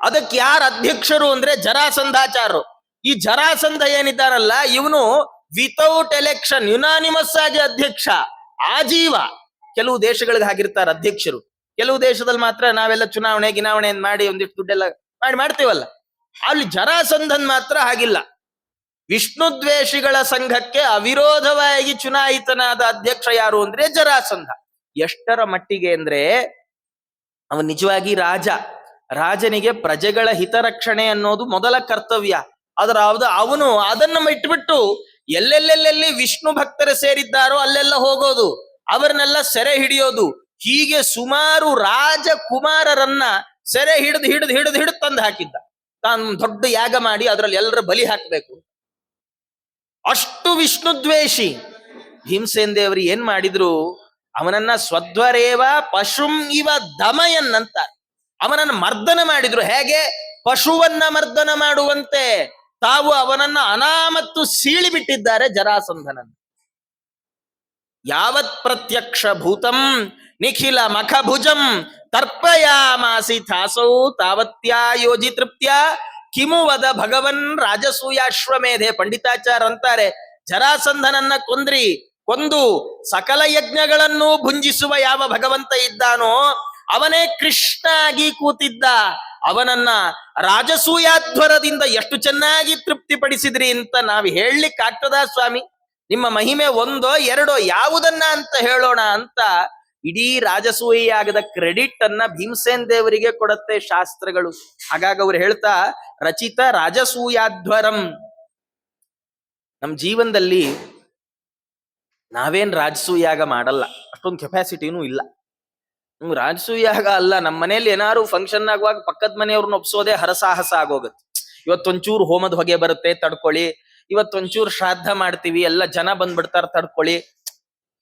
ಅದಕ್ಕೆ ಯಾರು ಅಧ್ಯಕ್ಷರು ಅಂದ್ರೆ ಜರಾಸಂಧಾಚಾರ್ಯರು. ಈ ಜರಾಸಂಧ ಏನಿದ್ದಾರಲ್ಲ, ಇವನು ವಿತೌಟ್ ಎಲೆಕ್ಷನ್ ಯುನಾನಿಮಸ್ ಆಗಿ ಅಧ್ಯಕ್ಷ, ಆಜೀವ. ಕೆಲವು ದೇಶಗಳಿಗೆ ಹಾಗಿರ್ತಾರೆ ಅಧ್ಯಕ್ಷರು. ಕೆಲವು ದೇಶದಲ್ಲಿ ಮಾತ್ರ ನಾವೆಲ್ಲ ಚುನಾವಣೆ ಗಿನಾವಣೆ ಮಾಡಿ ಒಂದಿಷ್ಟು ದುಡ್ಡೆಲ್ಲ ಮಾಡ್ತೀವಲ್ಲ, ಅಲ್ಲಿ ಜರಾಸಂಧನ್ ಮಾತ್ರ ಹಾಗಿಲ್ಲ. ವಿಷ್ಣು ದ್ವೇಷಿಗಳ ಸಂಘಕ್ಕೆ ಅವಿರೋಧವಾಗಿ ಚುನಾಯಿತನಾದ ಅಧ್ಯಕ್ಷ ಯಾರು ಅಂದ್ರೆ ಜರಾಸಂಧ. ಎಷ್ಟರ ಮಟ್ಟಿಗೆ ಅಂದ್ರೆ ಅವನು ನಿಜವಾಗಿ ರಾಜ. ರಾಜನಿಗೆ ಪ್ರಜೆಗಳ ಹಿತರಕ್ಷಣೆ ಅನ್ನೋದು ಮೊದಲ ಕರ್ತವ್ಯ. ಅವನು ಅದನ್ನ ಇಟ್ಬಿಟ್ಟು ಎಲ್ಲೆಲ್ಲೆಲ್ಲಿ ವಿಷ್ಣು ಭಕ್ತರು ಸೇರಿದ್ದಾರೋ ಅಲ್ಲೆಲ್ಲ ಹೋಗೋದು, ಅವರನ್ನೆಲ್ಲ ಸೆರೆ ಹಿಡಿಯೋದು. ಹೀಗೆ ಸುಮಾರು ರಾಜಕುಮಾರರನ್ನ ಸೆರೆ ಹಿಡಿದು ತಂದು ಹಾಕಿದ್ದ. ತಾನು ದೊಡ್ಡ ಯಾಗ ಮಾಡಿ ಅದರಲ್ಲಿ ಎಲ್ಲರ ಬಲಿ ಹಾಕಬೇಕು. ಅಷ್ಟು ವಿಷ್ಣು ದ್ವೇಷಿ. ಭೀಮಸೇನ ದೇವರು ಏನ್ ಮಾಡಿದ್ರು? ಅವನನ್ನ ಸ್ವಧ್ವರೇವ ಪಶುಂ ಇವ ದಮಯನ್ ಅಂತ ಅವನನ್ನ ಮರ್ದನ ಮಾಡಿದ್ರು. ಹೇಗೆ? ಪಶುವನ್ನ ಮರ್ದನ ಮಾಡುವಂತೆ ತಾವು ಅವನನ್ನ ಅನಾಮತ್ತು ಸೀಳಿ ಬಿಟ್ಟಿದ್ದಾರೆ ಜರಾಸಂಧನನ್ನು. ಯಾವತ್ ಪ್ರತ್ಯಕ್ಷ ಭೂತಂ ನಿಖಿಲ ಮಖಭುಜಂ ತರ್ಪಯಾಮಾಸಿ ಥಾಸೌ ತಾವತ್ಯಾಯೋಜಿ ತೃಪ್ತ್ಯ ಕಿಮು ವದ ಭಗವನ್ ರಾಜಸೂಯಾಶ್ವಮೇಧೆ. ಪಂಡಿತಾಚಾರ್ಯ ಅಂತಾರೆ, ಜರಾಸಂಧನನ್ನ ಕೊಂದು ಸಕಲ ಯಜ್ಞಗಳನ್ನು ಭುಂಜಿಸುವ ಯಾವ ಭಗವಂತ ಇದ್ದಾನೋ ಅವನೇ ಕೃಷ್ಣ ಆಗಿ ಕೂತಿದ್ದ. ಅವನನ್ನ ರಾಜಸೂಯಾಧ್ವರದಿಂದ ಎಷ್ಟು ಚೆನ್ನಾಗಿ ತೃಪ್ತಿಪಡಿಸಿದ್ರಿ ಅಂತ ನಾವು ಹೇಳಲಿಕ್ಕಾಗ್ತದ ಸ್ವಾಮಿ? ನಿಮ್ಮ ಮಹಿಮೆ ಒಂದೋ ಎರಡೋ, ಯಾವುದನ್ನ ಅಂತ ಹೇಳೋಣ ಅಂತ ಇಡೀ ರಾಜಸೂಯಾಗದ ಕ್ರೆಡಿಟ್ ಅನ್ನ ಭೀಮಸೇನ ದೇವರಿಗೆ ಕೊಡುತ್ತೆ ಶಾಸ್ತ್ರಗಳು. ಹಾಗಾಗಿ ಅವ್ರು ಹೇಳ್ತಾ, ರಚಿತ ರಾಜಸೂಯಾಧ್ವರಂ. ನಮ್ ಜೀವನದಲ್ಲಿ ನಾವೇನ್ ರಾಜಸೂಯಾಗ ಮಾಡಲ್ಲ, ಅಷ್ಟೊಂದು ಕೆಪಾಸಿಟಿನೂ ಇಲ್ಲ. ರಾಜಸೂಯಾಗ ಅಲ್ಲ, ನಮ್ಮ ಮನೇಲಿ ಏನಾರು ಫಂಕ್ಷನ್ ಆಗುವಾಗ ಪಕ್ಕದ ಮನೆಯವ್ರನ್ನ ಒಪ್ಸೋದೇ ಹರಸಾಹಸ ಆಗೋಗುತ್ತೆ. ಇವತ್ತೊಂಚೂರು ಹೋಮದ ಹೊಗೆ ಬರುತ್ತೆ, ತಡ್ಕೊಳ್ಳಿ. ಇವತ್ತೊಂಚೂರು ಶ್ರಾದ್ದ ಮಾಡ್ತೀವಿ, ಎಲ್ಲ ಜನ ಬಂದ್ಬಿಡ್ತಾರ, ತಡ್ಕೊಳ್ಳಿ.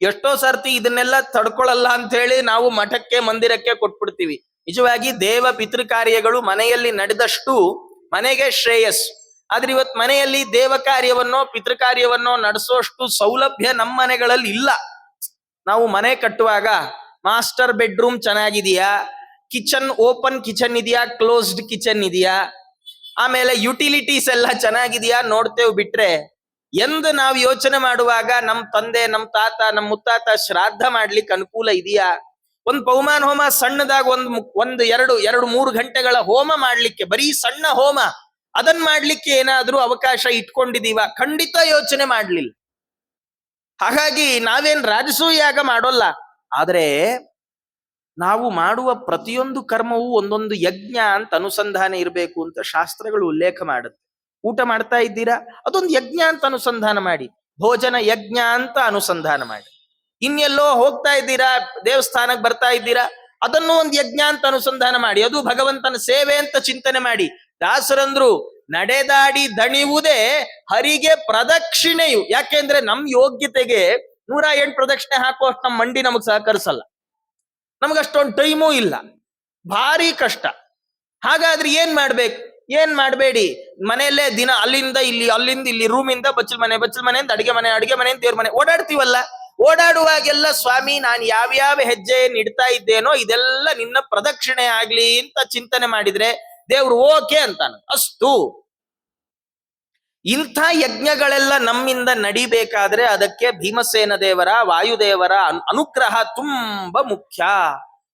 ಎಷ್ಟೋ ಸರ್ತಿ ಇದನ್ನೆಲ್ಲ ತಡ್ಕೊಳ್ಳಲ್ಲ ಅಂತ ಹೇಳಿ ನಾವು ಮಠಕ್ಕೆ ಮಂದಿರಕ್ಕೆ ಕೊಟ್ಬಿಡ್ತೀವಿ. ನಿಜವಾಗಿ ದೇವ ಪಿತೃ ಕಾರ್ಯಗಳು ಮನೆಯಲ್ಲಿ ನಡೆದಷ್ಟು ಮನೆಗೆ ಶ್ರೇಯಸ್. ಆದ್ರೆ ಇವತ್ ಮನೆಯಲ್ಲಿ ದೇವ ಕಾರ್ಯವನ್ನೋ ಪಿತೃ ಕಾರ್ಯವನ್ನೋ ನಡೆಸೋಷ್ಟು ಸೌಲಭ್ಯ ನಮ್ಮ ಮನೆಗಳಲ್ಲಿ ಇಲ್ಲ. ನಾವು ಮನೆ ಕಟ್ಟುವಾಗ ಮಾಸ್ಟರ್ ಬೆಡ್ರೂಮ್ ಚೆನ್ನಾಗಿದೆಯಾ, ಕಿಚನ್ ಓಪನ್ ಕಿಚನ್ ಇದೆಯಾ, ಕ್ಲೋಸ್ಡ್ ಕಿಚನ್ ಇದೆಯಾ, ಆಮೇಲೆ ಯುಟಿಲಿಟೀಸ್ ಎಲ್ಲ ಚೆನ್ನಾಗಿದೆಯಾ ನೋಡ್ತೇವೆ. ಬಿಟ್ರೆ ಎಂದು ನಾವು ಯೋಚನೆ ಮಾಡುವಾಗ ನಮ್ಮ ತಂದೆ, ನಮ್ಮ ತಾತ, ನಮ್ಮ ಮುತ್ತಾತ ಶ್ರಾದ್ದ ಮಾಡ್ಲಿಕ್ಕೆ ಅನುಕೂಲ ಇದೆಯಾ, ಒಂದ್ ಪೌಮಾನ ಹೋಮ ಸಣ್ಣದಾಗ ಒಂದು ಎರಡು 3 ಗಂಟೆಗಳ ಹೋಮ ಮಾಡ್ಲಿಕ್ಕೆ, ಬರೀ ಸಣ್ಣ ಹೋಮ ಅದನ್ ಮಾಡ್ಲಿಕ್ಕೆ ಏನಾದ್ರೂ ಅವಕಾಶ ಇಟ್ಕೊಂಡಿದೀವ? ಖಂಡಿತ ಯೋಚನೆ ಮಾಡ್ಲಿಲ್ಲ. ಹಾಗಾಗಿ ನಾವೇನ್ ರಾಜಸೂಯಾಗ ಮಾಡೋಲ್ಲ. ಆದ್ರೆ ನಾವು ಮಾಡುವ ಪ್ರತಿಯೊಂದು ಕರ್ಮವೂ ಒಂದೊಂದು ಯಜ್ಞ ಅಂತ ಅನುಸಂಧಾನ ಇರಬೇಕು ಅಂತ ಶಾಸ್ತ್ರಗಳು ಉಲ್ಲೇಖ ಮಾಡುತ್ತೆ. ಊಟ ಮಾಡ್ತಾ ಇದ್ದೀರಾ, ಅದೊಂದು ಯಜ್ಞ ಅಂತ ಅನುಸಂಧಾನ ಮಾಡಿ. ಭೋಜನ ಯಜ್ಞ ಅಂತ ಅನುಸಂಧಾನ ಮಾಡಿ. ಇನ್ನೆಲ್ಲೋ ಹೋಗ್ತಾ ಇದ್ದೀರಾ, ದೇವಸ್ಥಾನಕ್ಕೆ ಬರ್ತಾ ಇದ್ದೀರಾ, ಅದನ್ನು ಒಂದು ಯಜ್ಞ ಅಂತ ಅನುಸಂಧಾನ ಮಾಡಿ. ಅದು ಭಗವಂತನ ಸೇವೆ ಅಂತ ಚಿಂತನೆ ಮಾಡಿ. ದಾಸರಂದ್ರು, ನಡೆದಾಡಿ ದಣಿವುದೇ ಹರಿಗೆ ಪ್ರದಕ್ಷಿಣೆಯು. ಯಾಕೆಂದ್ರೆ ನಮ್ ಯೋಗ್ಯತೆಗೆ 108 ಪ್ರದಕ್ಷಿಣೆ ಹಾಕುವಷ್ಟು ನಮ್ಮ ಮಂಡಿ ನಮಗ್ ಸಹಕರಿಸಲ್ಲ, ನಮಗಷ್ಟೊಂದು ಟೈಮೂ ಇಲ್ಲ, ಭಾರಿ ಕಷ್ಟ. ಹಾಗಾದ್ರೆ ಏನ್ ಮಾಡ್ಬೇಕು? ಏನ್ ಮಾಡ್ಬೇಡಿ, ಮನೆಯಲ್ಲೇ ದಿನ ಅಲ್ಲಿಂದ ಇಲ್ಲಿ ರೂಮಿಂದ ಬಚ್ಚಲ್ ಮನೆಯಿಂದ ಅಡಿಗೆ ಮನೆಯಿಂದ ದೇವ್ರ ಮನೆ ಓಡಾಡ್ತೀವಲ್ಲ. ಓಡಾಡುವಾಗೆಲ್ಲ ಸ್ವಾಮಿ, ನಾನು ಯಾವ್ಯಾವ ಹೆಜ್ಜೆ ಇಡ್ತಾ ಇದ್ದೇನೋ ಇದೆಲ್ಲ ನಿನ್ನ ಪ್ರದಕ್ಷಿಣೆ ಆಗ್ಲಿ ಅಂತ ಚಿಂತನೆ ಮಾಡಿದ್ರೆ ದೇವ್ರು ಓಕೆ ಅಂತಾನ. ಅಷ್ಟು ಇಂಥ ಯಜ್ಞಗಳೆಲ್ಲ ನಮ್ಮಿಂದ ನಡಿಬೇಕಾದ್ರೆ ಅದಕ್ಕೆ ಭೀಮಸೇನ ದೇವರ ವಾಯುದೇವರ ಅನುಗ್ರಹ ತುಂಬಾ ಮುಖ್ಯ.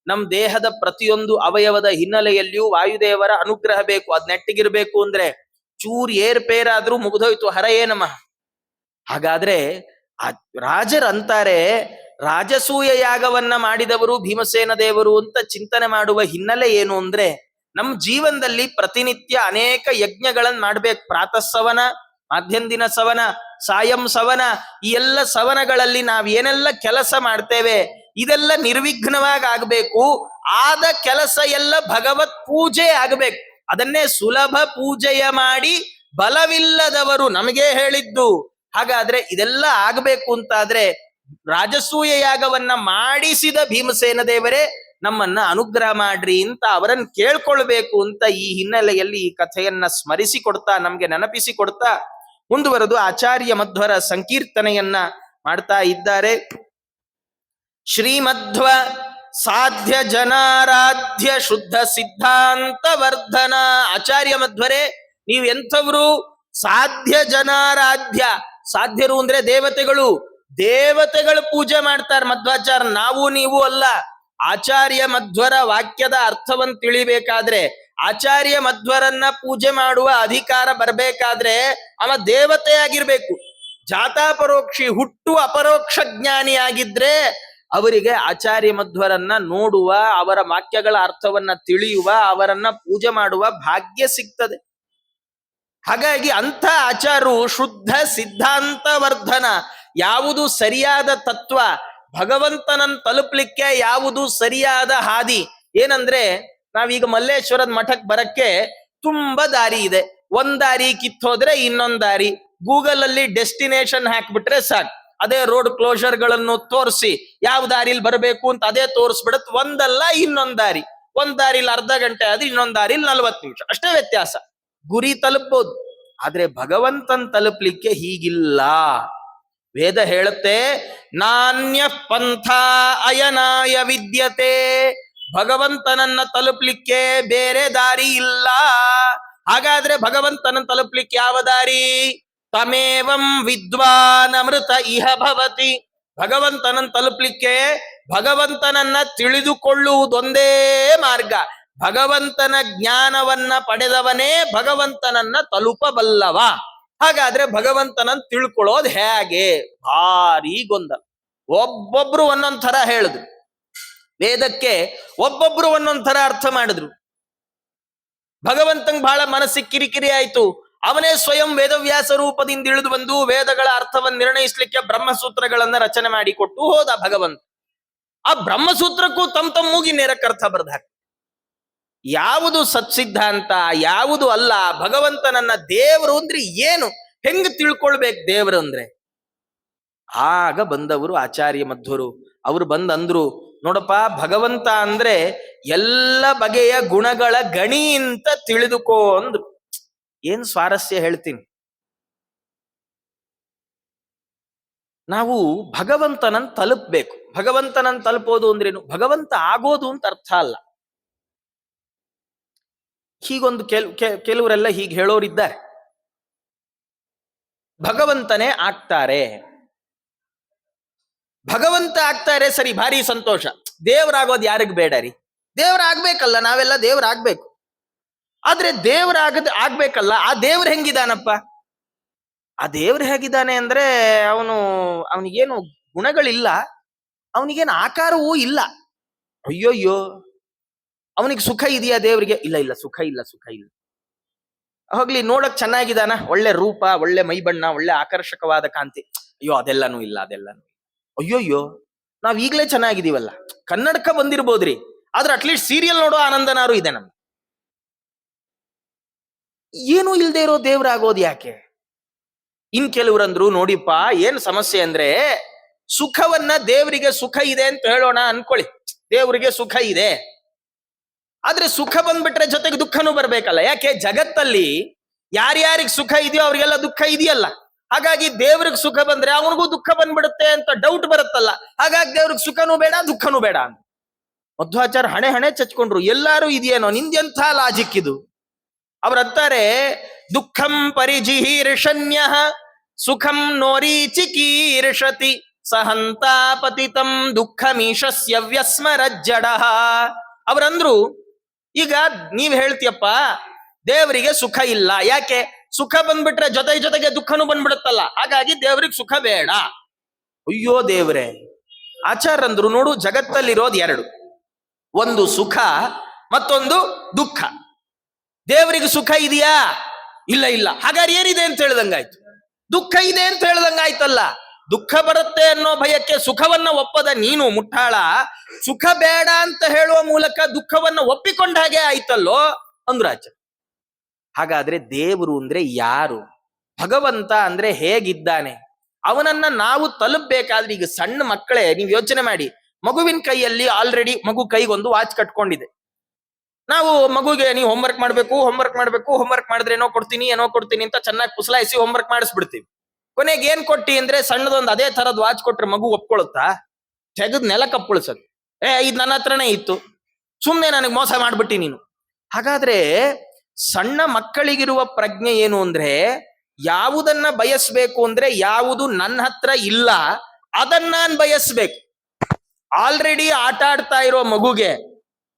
ನಮ್ ದೇಹದ ಪ್ರತಿಯೊಂದು ಅವಯವದ ಹಿನ್ನೆಲೆಯಲ್ಲಿಯೂ ವಾಯುದೇವರ ಅನುಗ್ರಹ ಬೇಕು. ಅದ್ ನೆಟ್ಟಿಗಿರ್ಬೇಕು ಅಂದ್ರೆ ಚೂರ್ ಏರ್ಪೇರಾದ್ರೂ ಮುಗಿದೋಯ್ತು, ಹರಯೇ ನಮಃ. ಹಾಗಾದ್ರೆ ಆ ರಾಜರಂತಾರೆ, ರಾಜಸೂಯ ಯಾಗವನ್ನ ಮಾಡಿದವರು ಭೀಮಸೇನ ದೇವರು ಅಂತ ಚಿಂತನೆ ಮಾಡುವ ಹಿನ್ನೆಲೆ ಏನು ಅಂದ್ರೆ, ನಮ್ ಜೀವನದಲ್ಲಿ ಪ್ರತಿನಿತ್ಯ ಅನೇಕ ಯಜ್ಞಗಳನ್ನ ಮಾಡ್ಬೇಕು. ಪ್ರಾತಃ ಸವನ, ಮಧ್ಯಂದಿನ ಸವನ, ಸಾಯಂ ಸವನ, ಈ ಎಲ್ಲ ಸವನಗಳಲ್ಲಿ ನಾವ್ ಏನೆಲ್ಲ ಕೆಲಸ ಮಾಡ್ತೇವೆ ಇದೆಲ್ಲ ನಿರ್ವಿಘ್ನವಾಗಿ ಆಗ್ಬೇಕು. ಆದ ಕೆಲಸ ಎಲ್ಲ ಭಗವತ್ ಪೂಜೆ ಆಗ್ಬೇಕು. ಅದನ್ನೇ ಸುಲಭ ಪೂಜೆಯ ಮಾಡಿ ಬಲವಿಲ್ಲದವರು ನಮಗೆ ಹೇಳಿದ್ದು. ಹಾಗಾದ್ರೆ ಇದೆಲ್ಲ ಆಗ್ಬೇಕು ಅಂತಾದ್ರೆ ರಾಜಸೂಯ ಯಾಗವನ್ನ ಮಾಡಿಸಿದ ಭೀಮಸೇನ ದೇವರೇ ನಮ್ಮನ್ನ ಅನುಗ್ರಹ ಮಾಡ್ರಿ ಅಂತ ಅವರನ್ನ ಕೇಳ್ಕೊಳ್ಬೇಕು ಅಂತ ಈ ಹಿನ್ನೆಲೆಯಲ್ಲಿ ಈ ಕಥೆಯನ್ನ ಸ್ಮರಿಸಿಕೊಡ್ತಾ, ನಮ್ಗೆ ನೆನಪಿಸಿಕೊಡ್ತಾ ಮುಂದುವರೆದು ಆಚಾರ್ಯ ಮಧ್ವರ ಸಂಕೀರ್ತನೆಯನ್ನ ಮಾಡ್ತಾ ಇದ್ದಾರೆ. ಶ್ರೀಮಧ್ವ ಸಾಧ್ಯ ಜನಾರಾಧ್ಯ ಶುದ್ಧ ಸಿದ್ಧಾಂತ ವರ್ಧನ. ಆಚಾರ್ಯ ಮಧ್ವರೇ, ನೀವು ಎಂಥವ್ರು? ಸಾಧ್ಯ ಜನಾರಾಧ್ಯ. ಸಾಧ್ಯರು ಅಂದ್ರೆ ದೇವತೆಗಳು. ದೇವತೆಗಳು ಪೂಜೆ ಮಾಡ್ತಾರೆ ಮಧ್ವಾಚಾರ್ಯ, ನಾವು ನೀವು ಅಲ್ಲ. ಆಚಾರ್ಯ ಮಧ್ವರ ವಾಕ್ಯದ ಅರ್ಥವನ್ನು ತಿಳಿಬೇಕಾದ್ರೆ, ಆಚಾರ್ಯ ಮಧ್ವರನ್ನ ಪೂಜೆ ಮಾಡುವ ಅಧಿಕಾರ ಬರ್ಬೇಕಾದ್ರೆ ಅವ ದೇವತೆ ಆಗಿರ್ಬೇಕು. ಜಾತಾಪರೋಕ್ಷಿ, ಹುಟ್ಟು ಅಪರೋಕ್ಷ ಜ್ಞಾನಿ ಆಗಿದ್ರೆ ಅವರಿಗೆ ಆಚಾರ್ಯ ಮಧ್ವರನ್ನ ನೋಡುವ, ಅವರ ವಾಕ್ಯಗಳ ಅರ್ಥವನ್ನ ತಿಳಿಯುವ, ಅವರನ್ನ ಪೂಜೆ ಮಾಡುವ ಭಾಗ್ಯ ಸಿಗ್ತದೆ. ಹಾಗಾಗಿ ಅಂಥ ಆಚಾರ್ಯರು ಶುದ್ಧ ಸಿದ್ಧಾಂತ ವರ್ಧನ. ಯಾವುದು ಸರಿಯಾದ ತತ್ವ, ಭಗವಂತನನ್ನು ತಲುಪಲಿಕ್ಕೆ ಯಾವುದು ಸರಿಯಾದ ಹಾದಿ. ಏನಂದ್ರೆ, ನಾವೀಗ ಮಲ್ಲೇಶ್ವರದ ಮಠಕ್ಕೆ ಬರಕ್ಕೆ ತುಂಬಾ ದಾರಿ ಇದೆ. ಒಂದ್ ದಾರಿ ಕಿತ್ತೋದ್ರೆ ಇನ್ನೊಂದ್ ದಾರಿ. ಗೂಗಲ್ ಅಲ್ಲಿ ಡೆಸ್ಟಿನೇಷನ್ ಹಾಕ್ಬಿಟ್ರೆ ಸಾಕು, ಅದೇ ರೋಡ್ ಕ್ಲೋಷರ್ ಗಳನ್ನು ತೋರಿಸಿ ಯಾವ ದಾರಿಲಿ ಬರಬೇಕು ಅಂತ ಅದೇ ತೋರಿಸ್ಬಿಡತ್. ಒಂದಲ್ಲ ಇನ್ನೊಂದ್ ದಾರಿ. ಒಂದ್ ದಾರಿಲಿ ಅರ್ಧ ಗಂಟೆ ಆದ್ರೆ ಇನ್ನೊಂದ್ ದಾರಿಲಿ 40 ನಿಮಿಷ, ಅಷ್ಟೇ ವ್ಯತ್ಯಾಸ. ಗುರಿ ತಲುಪಬಹುದು. ಆದ್ರೆ ಭಗವಂತನ್ ತಲುಪಲಿಕ್ಕೆ ಹೀಗಿಲ್ಲ. ವೇದ ಹೇಳುತ್ತೆ, ನಾಣ್ಯ ಪಂಥ ಅಯನಾಯ ವಿದ್ಯತೆ. ಭಗವಂತನನ್ನ ತಲುಪಲಿಕ್ಕೆ ಬೇರೆ ದಾರಿ ಇಲ್ಲ. ಹಾಗಾದ್ರೆ ಭಗವಂತನನ್ನ ತಲುಪಲಿಕ್ಕೆ ಯಾವ ದಾರಿ? ತಮೇವಂ ವಿದ್ವಾನ್ ಅಮೃತ ಇಹ ಭವತಿ. ಭಗವಂತನನ್ನ ತಲುಪಲಿಕ್ಕೆ ಭಗವಂತನನ್ನ ತಿಳಿದುಕೊಳ್ಳುವುದೊಂದೇ ಮಾರ್ಗ. ಭಗವಂತನ ಜ್ಞಾನವನ್ನ ಪಡೆದವನೇ ಭಗವಂತನನ್ನ ತಲುಪಬಲ್ಲವ. ಹಾಗಾದ್ರೆ ಭಗವಂತನನ್ನ ತಿಳ್ಕೊಳ್ಳೋದು ಹೇಗೆ? ಭಾರಿ ಗೊಂದಲ. ಒಬ್ಬೊಬ್ರು ಒಂದೊಂದ್ ಥರ ಹೇಳಿದ್ರು. ವೇದಕ್ಕೆ ಒಬ್ಬೊಬ್ರು ಒಂದೊಂದ್ ಥರ ಅರ್ಥ ಮಾಡಿದ್ರು. ಭಗವಂತಂಗ್ ಬಹಳ ಮನಸ್ಸಿಗೆ ಕಿರಿಕಿರಿ ಆಯ್ತು. ಅವನೇ ಸ್ವಯಂ ವೇದವ್ಯಾಸ ರೂಪದಿಂದ ಇಳಿದು ಬಂದು ವೇದಗಳ ಅರ್ಥವನ್ನು ನಿರ್ಣಯಿಸ್ಲಿಕ್ಕೆ ಬ್ರಹ್ಮಸೂತ್ರಗಳನ್ನ ರಚನೆ ಮಾಡಿಕೊಟ್ಟು ಹೋದ ಭಗವಂತ. ಆ ಬ್ರಹ್ಮಸೂತ್ರಕ್ಕೂ ತಮ್ಮ ಮೂಗಿ ನೇರಕ್ಕೆ ಅರ್ಥ ಬರ್ದ. ಯಾವುದು ಸತ್ಸಿದ್ಧಾಂತ, ಯಾವುದು ಅಲ್ಲ? ಭಗವಂತನನ್ನ ದೇವರು ಅಂದ್ರೆ ಏನು, ಹೆಂಗ್ ತಿಳ್ಕೊಳ್ಬೇಕು ದೇವರು ಅಂದ್ರೆ? ಆಗ ಬಂದವರು ಆಚಾರ್ಯ ಮಧ್ವರು. ಅವರು ಬಂದಂದ್ರು, ನೋಡಪ್ಪ, ಭಗವಂತ ಅಂದ್ರೆ ಎಲ್ಲ ಬಗೆಯ ಗುಣಗಳ ಗಣಿ ಅಂತ ತಿಳಿದುಕೋ ಅಂದ್ರು. ಏನ್ ಸ್ವಾರಸ್ಯ ಹೇಳ್ತೀನಿ. ನಾವು ಭಗವಂತನನ್ನು ತಲುಪಬೇಕು. ಭಗವಂತನನ್ನು ತಲುಪೋದು ಅಂದ್ರೇನು? ಭಗವಂತ ಆಗೋದು ಅಂತ ಅರ್ಥ ಅಲ್ಲ. ಹೀಗೊಂದು ಕೆಲವರೆಲ್ಲ ಹೀಗೆ ಹೇಳೋರಿದ್ದಾರೆ, ಭಗವಂತನೇ ಆಗ್ತಾರೆ. ಭಗವಂತ ಆಗ್ತಾರೆ, ಸರಿ, ಭಾರಿ ಸಂತೋಷ. ದೇವರಾಗೋದು ಯಾರಿಗ್ ಬೇಡ ರೀ? ದೇವರಾಗ್ಬೇಕಲ್ಲ, ನಾವೆಲ್ಲ ದೇವರಾಗ್ಬೇಕು. ಆದ್ರೆ ಆಗ್ಬೇಕಲ್ಲ, ಆ ದೇವ್ರ ಹೆಂಗಿದಾನಪ್ಪ? ಆ ದೇವ್ರ ಹೇಗಿದ್ದಾನೆ ಅಂದ್ರೆ, ಅವನಿಗೇನು ಗುಣಗಳಿಲ್ಲ, ಅವನಿಗೇನು ಆಕಾರವೂ ಇಲ್ಲ. ಅಯ್ಯೋಯ್ಯೋ, ಅವನಿಗೆ ಸುಖ ಇದೆಯಾ ದೇವರಿಗೆ? ಇಲ್ಲ ಇಲ್ಲ, ಸುಖ ಇಲ್ಲ, ಸುಖ ಇಲ್ಲ. ಹೋಗ್ಲಿ, ನೋಡಕ್ ಚೆನ್ನಾಗಿದಾನ, ಒಳ್ಳೆ ರೂಪ, ಒಳ್ಳೆ ಮೈಬಣ್ಣ, ಒಳ್ಳೆ ಆಕರ್ಷಕವಾದ ಕಾಂತಿ. ಅಯ್ಯೋ, ಅದೆಲ್ಲಾನು ಇಲ್ಲ, ಅದೆಲ್ಲಾನು. ಅಯ್ಯೋಯ್ಯೋ, ನಾವ್ ಈಗ್ಲೇ ಚೆನ್ನಾಗಿದೀವಲ್ಲ, ಕನ್ನಡಕ ಬಂದಿರ್ಬೋದ್ರಿ, ಆದ್ರೆ ಅಟ್ಲೀಸ್ಟ್ ಸೀರಿಯಲ್ ನೋಡೋ ಆನಂದನಾರು ಇದೆ ನಮ್ಗೆ. ಏನು ಇಲ್ದೇ ಇರೋ ದೇವ್ರಾಗೋದು ಯಾಕೆ? ಇನ್ ಕೆಲವ್ರಂದ್ರು, ನೋಡಿಪ್ಪ, ಏನ್ ಸಮಸ್ಯೆ ಅಂದ್ರೆ, ಸುಖವನ್ನ ದೇವರಿಗೆ ಸುಖ ಇದೆ ಅಂತ ಹೇಳೋಣ ಅನ್ಕೊಳ್ಳಿ. ದೇವರಿಗೆ ಸುಖ ಇದೆ, ಆದ್ರೆ ಸುಖ ಬಂದ್ಬಿಟ್ರೆ ಜೊತೆಗೆ ದುಃಖನೂ ಬರ್ಬೇಕಲ್ಲ. ಯಾಕೆ? ಜಗತ್ತಲ್ಲಿ ಯಾರ್ಯಾರಿಗೆ ಸುಖ ಇದೆಯೋ ಅವ್ರಿಗೆಲ್ಲ ದುಃಖ ಇದೆಯಲ್ಲ. ಹಾಗಾಗಿ ದೇವ್ರಿಗೆ ಸುಖ ಬಂದ್ರೆ ಅವನಿಗೂ ದುಃಖ ಬಂದ್ಬಿಡುತ್ತೆ ಅಂತ ಡೌಟ್ ಬರುತ್ತಲ್ಲ. ಹಾಗಾಗಿ ದೇವ್ರಿಗೆ ಸುಖನೂ ಬೇಡ, ದುಃಖನೂ ಬೇಡ ಅಂತ ಮಧ್ವಾಚಾರ್ಯ ಹಣೆ ಚಚ್ಕೊಂಡ್ರು. ಎಲ್ಲಾರು ಇದೆಯೇನೋ, ನಿಂದೆಂಥ ಲಾಜಿಕ್ ಇದು? ಅವರಂತಾರೆ ದುಃಖಂ ಪರಿಜಿಹೀರ್ಷಣ್ಯ ಸುಖಂ ನೋರೀಚಿಕೀರ್ಷತಿ ಸಹಂತಾಪತಿತಂ ದುಃಖಮೀಶಸ್ಯ ವ್ಯಸ್ಮರಜ್ಜಡ. ಅವರಂದ್ರು, ಈಗ ನೀವ್ ಹೇಳ್ತೀಯಪ್ಪ ದೇವರಿಗೆ ಸುಖ ಇಲ್ಲ, ಯಾಕೆ? ಸುಖ ಬಂದ್ಬಿಟ್ರೆ ಜೊತೆಗೆ ದುಃಖನೂ ಬಂದ್ಬಿಡುತ್ತಲ್ಲ, ಹಾಗಾಗಿ ದೇವರಿಗೆ ಸುಖ ಬೇಡ. ಅಯ್ಯೋ ದೇವ್ರೆ, ಆಚಾರ್ಯಂದ್ರು ನೋಡು, ಜಗತ್ತಲ್ಲಿರೋದು ಎರಡು, ಒಂದು ಸುಖ ಮತ್ತೊಂದು ದುಃಖ. ದೇವರಿಗೆ ಸುಖ ಇದೆಯಾ? ಇಲ್ಲ. ಹಾಗಾದ್ರೆ ಏನಿದೆ ಅಂತ ಹೇಳ್ದಂಗಾಯ್ತು. ದುಃಖ ಇದೆ ಅಂತ ಹೇಳ್ದಂಗಾಯ್ತಲ್ಲ. ದುಃಖ ಬರುತ್ತೆ ಅನ್ನೋ ಭಯಕ್ಕೆ ಸುಖವನ್ನ ಒಪ್ಪದ ನೀನು ಮುಟ್ಟಾಳ, ಸುಖ ಬೇಡ ಅಂತ ಹೇಳುವ ಮೂಲಕ ದುಃಖವನ್ನ ಒಪ್ಪಿಕೊಂಡ ಹಾಗೆ ಆಯ್ತಲ್ಲೋ ಅಂದ್ರಾಚ. ಹಾಗಾದ್ರೆ ದೇವರು ಅಂದ್ರೆ ಯಾರು? ಭಗವಂತ ಅಂದ್ರೆ ಹೇಗಿದ್ದಾನೆ? ಅವನನ್ನ ನಾವು ತಲುಪಬೇಕಾದ್ರೆ, ಈಗ ಸಣ್ಣ ಮಕ್ಕಳೇ ನೀವು ಯೋಚನೆ ಮಾಡಿ, ಮಗುವಿನ ಕೈಯಲ್ಲಿ ಆಲ್ರೆಡಿ ಮಗು ಕೈಗೊಂದು ವಾಚ್ ಕಟ್ಕೊಂಡಿದೆ. ನಾವು ಮಗುಗೆ ನೀವು ಹೋಮ್ವರ್ಕ್ ಹೋಮ್ವರ್ಕ್ ಮಾಡಿದ್ರೆ ಏನೋ ಕೊಡ್ತೀನಿ ಅಂತ ಚೆನ್ನಾಗಿ ಪುಸಲಾಯಿಸಿ ಹೋಮ್ವರ್ಕ್ ಮಾಡಿಸ್ಬಿಡ್ತೀವಿ. ಕೊನೆಗೆ ಏನ್ ಕೊಟ್ಟಿ ಅಂದ್ರೆ ಸಣ್ಣದೊಂದು ಅದೇ ತರದ್ ವಾಚ್ ಕೊಟ್ರೆ ಮಗು ಒಪ್ಕೊಳುತ್ತಾ? ತೆಗೆದ್ ನೆಲ ಕಪ್ಪಳಿಸೋದು, ಇದು ನನ್ನ ಹತ್ರನೇ ಇತ್ತು, ಸುಮ್ನೆ ನನಗೆ ಮೋಸ ಮಾಡ್ಬಿಟ್ಟಿ ನೀನು. ಹಾಗಾದ್ರೆ ಸಣ್ಣ ಮಕ್ಕಳಿಗಿರುವ ಪ್ರಜ್ಞೆ ಏನು ಅಂದ್ರೆ, ಯಾವುದನ್ನ ಬಯಸ್ಬೇಕು ಅಂದ್ರೆ ಯಾವುದು ನನ್ನ ಹತ್ರ ಇಲ್ಲ ಅದನ್ನ ನಾನ್ ಬಯಸ್ಬೇಕು. ಆಲ್ರೆಡಿ ಆಟ ಆಡ್ತಾ ಇರೋ ಮಗುಗೆ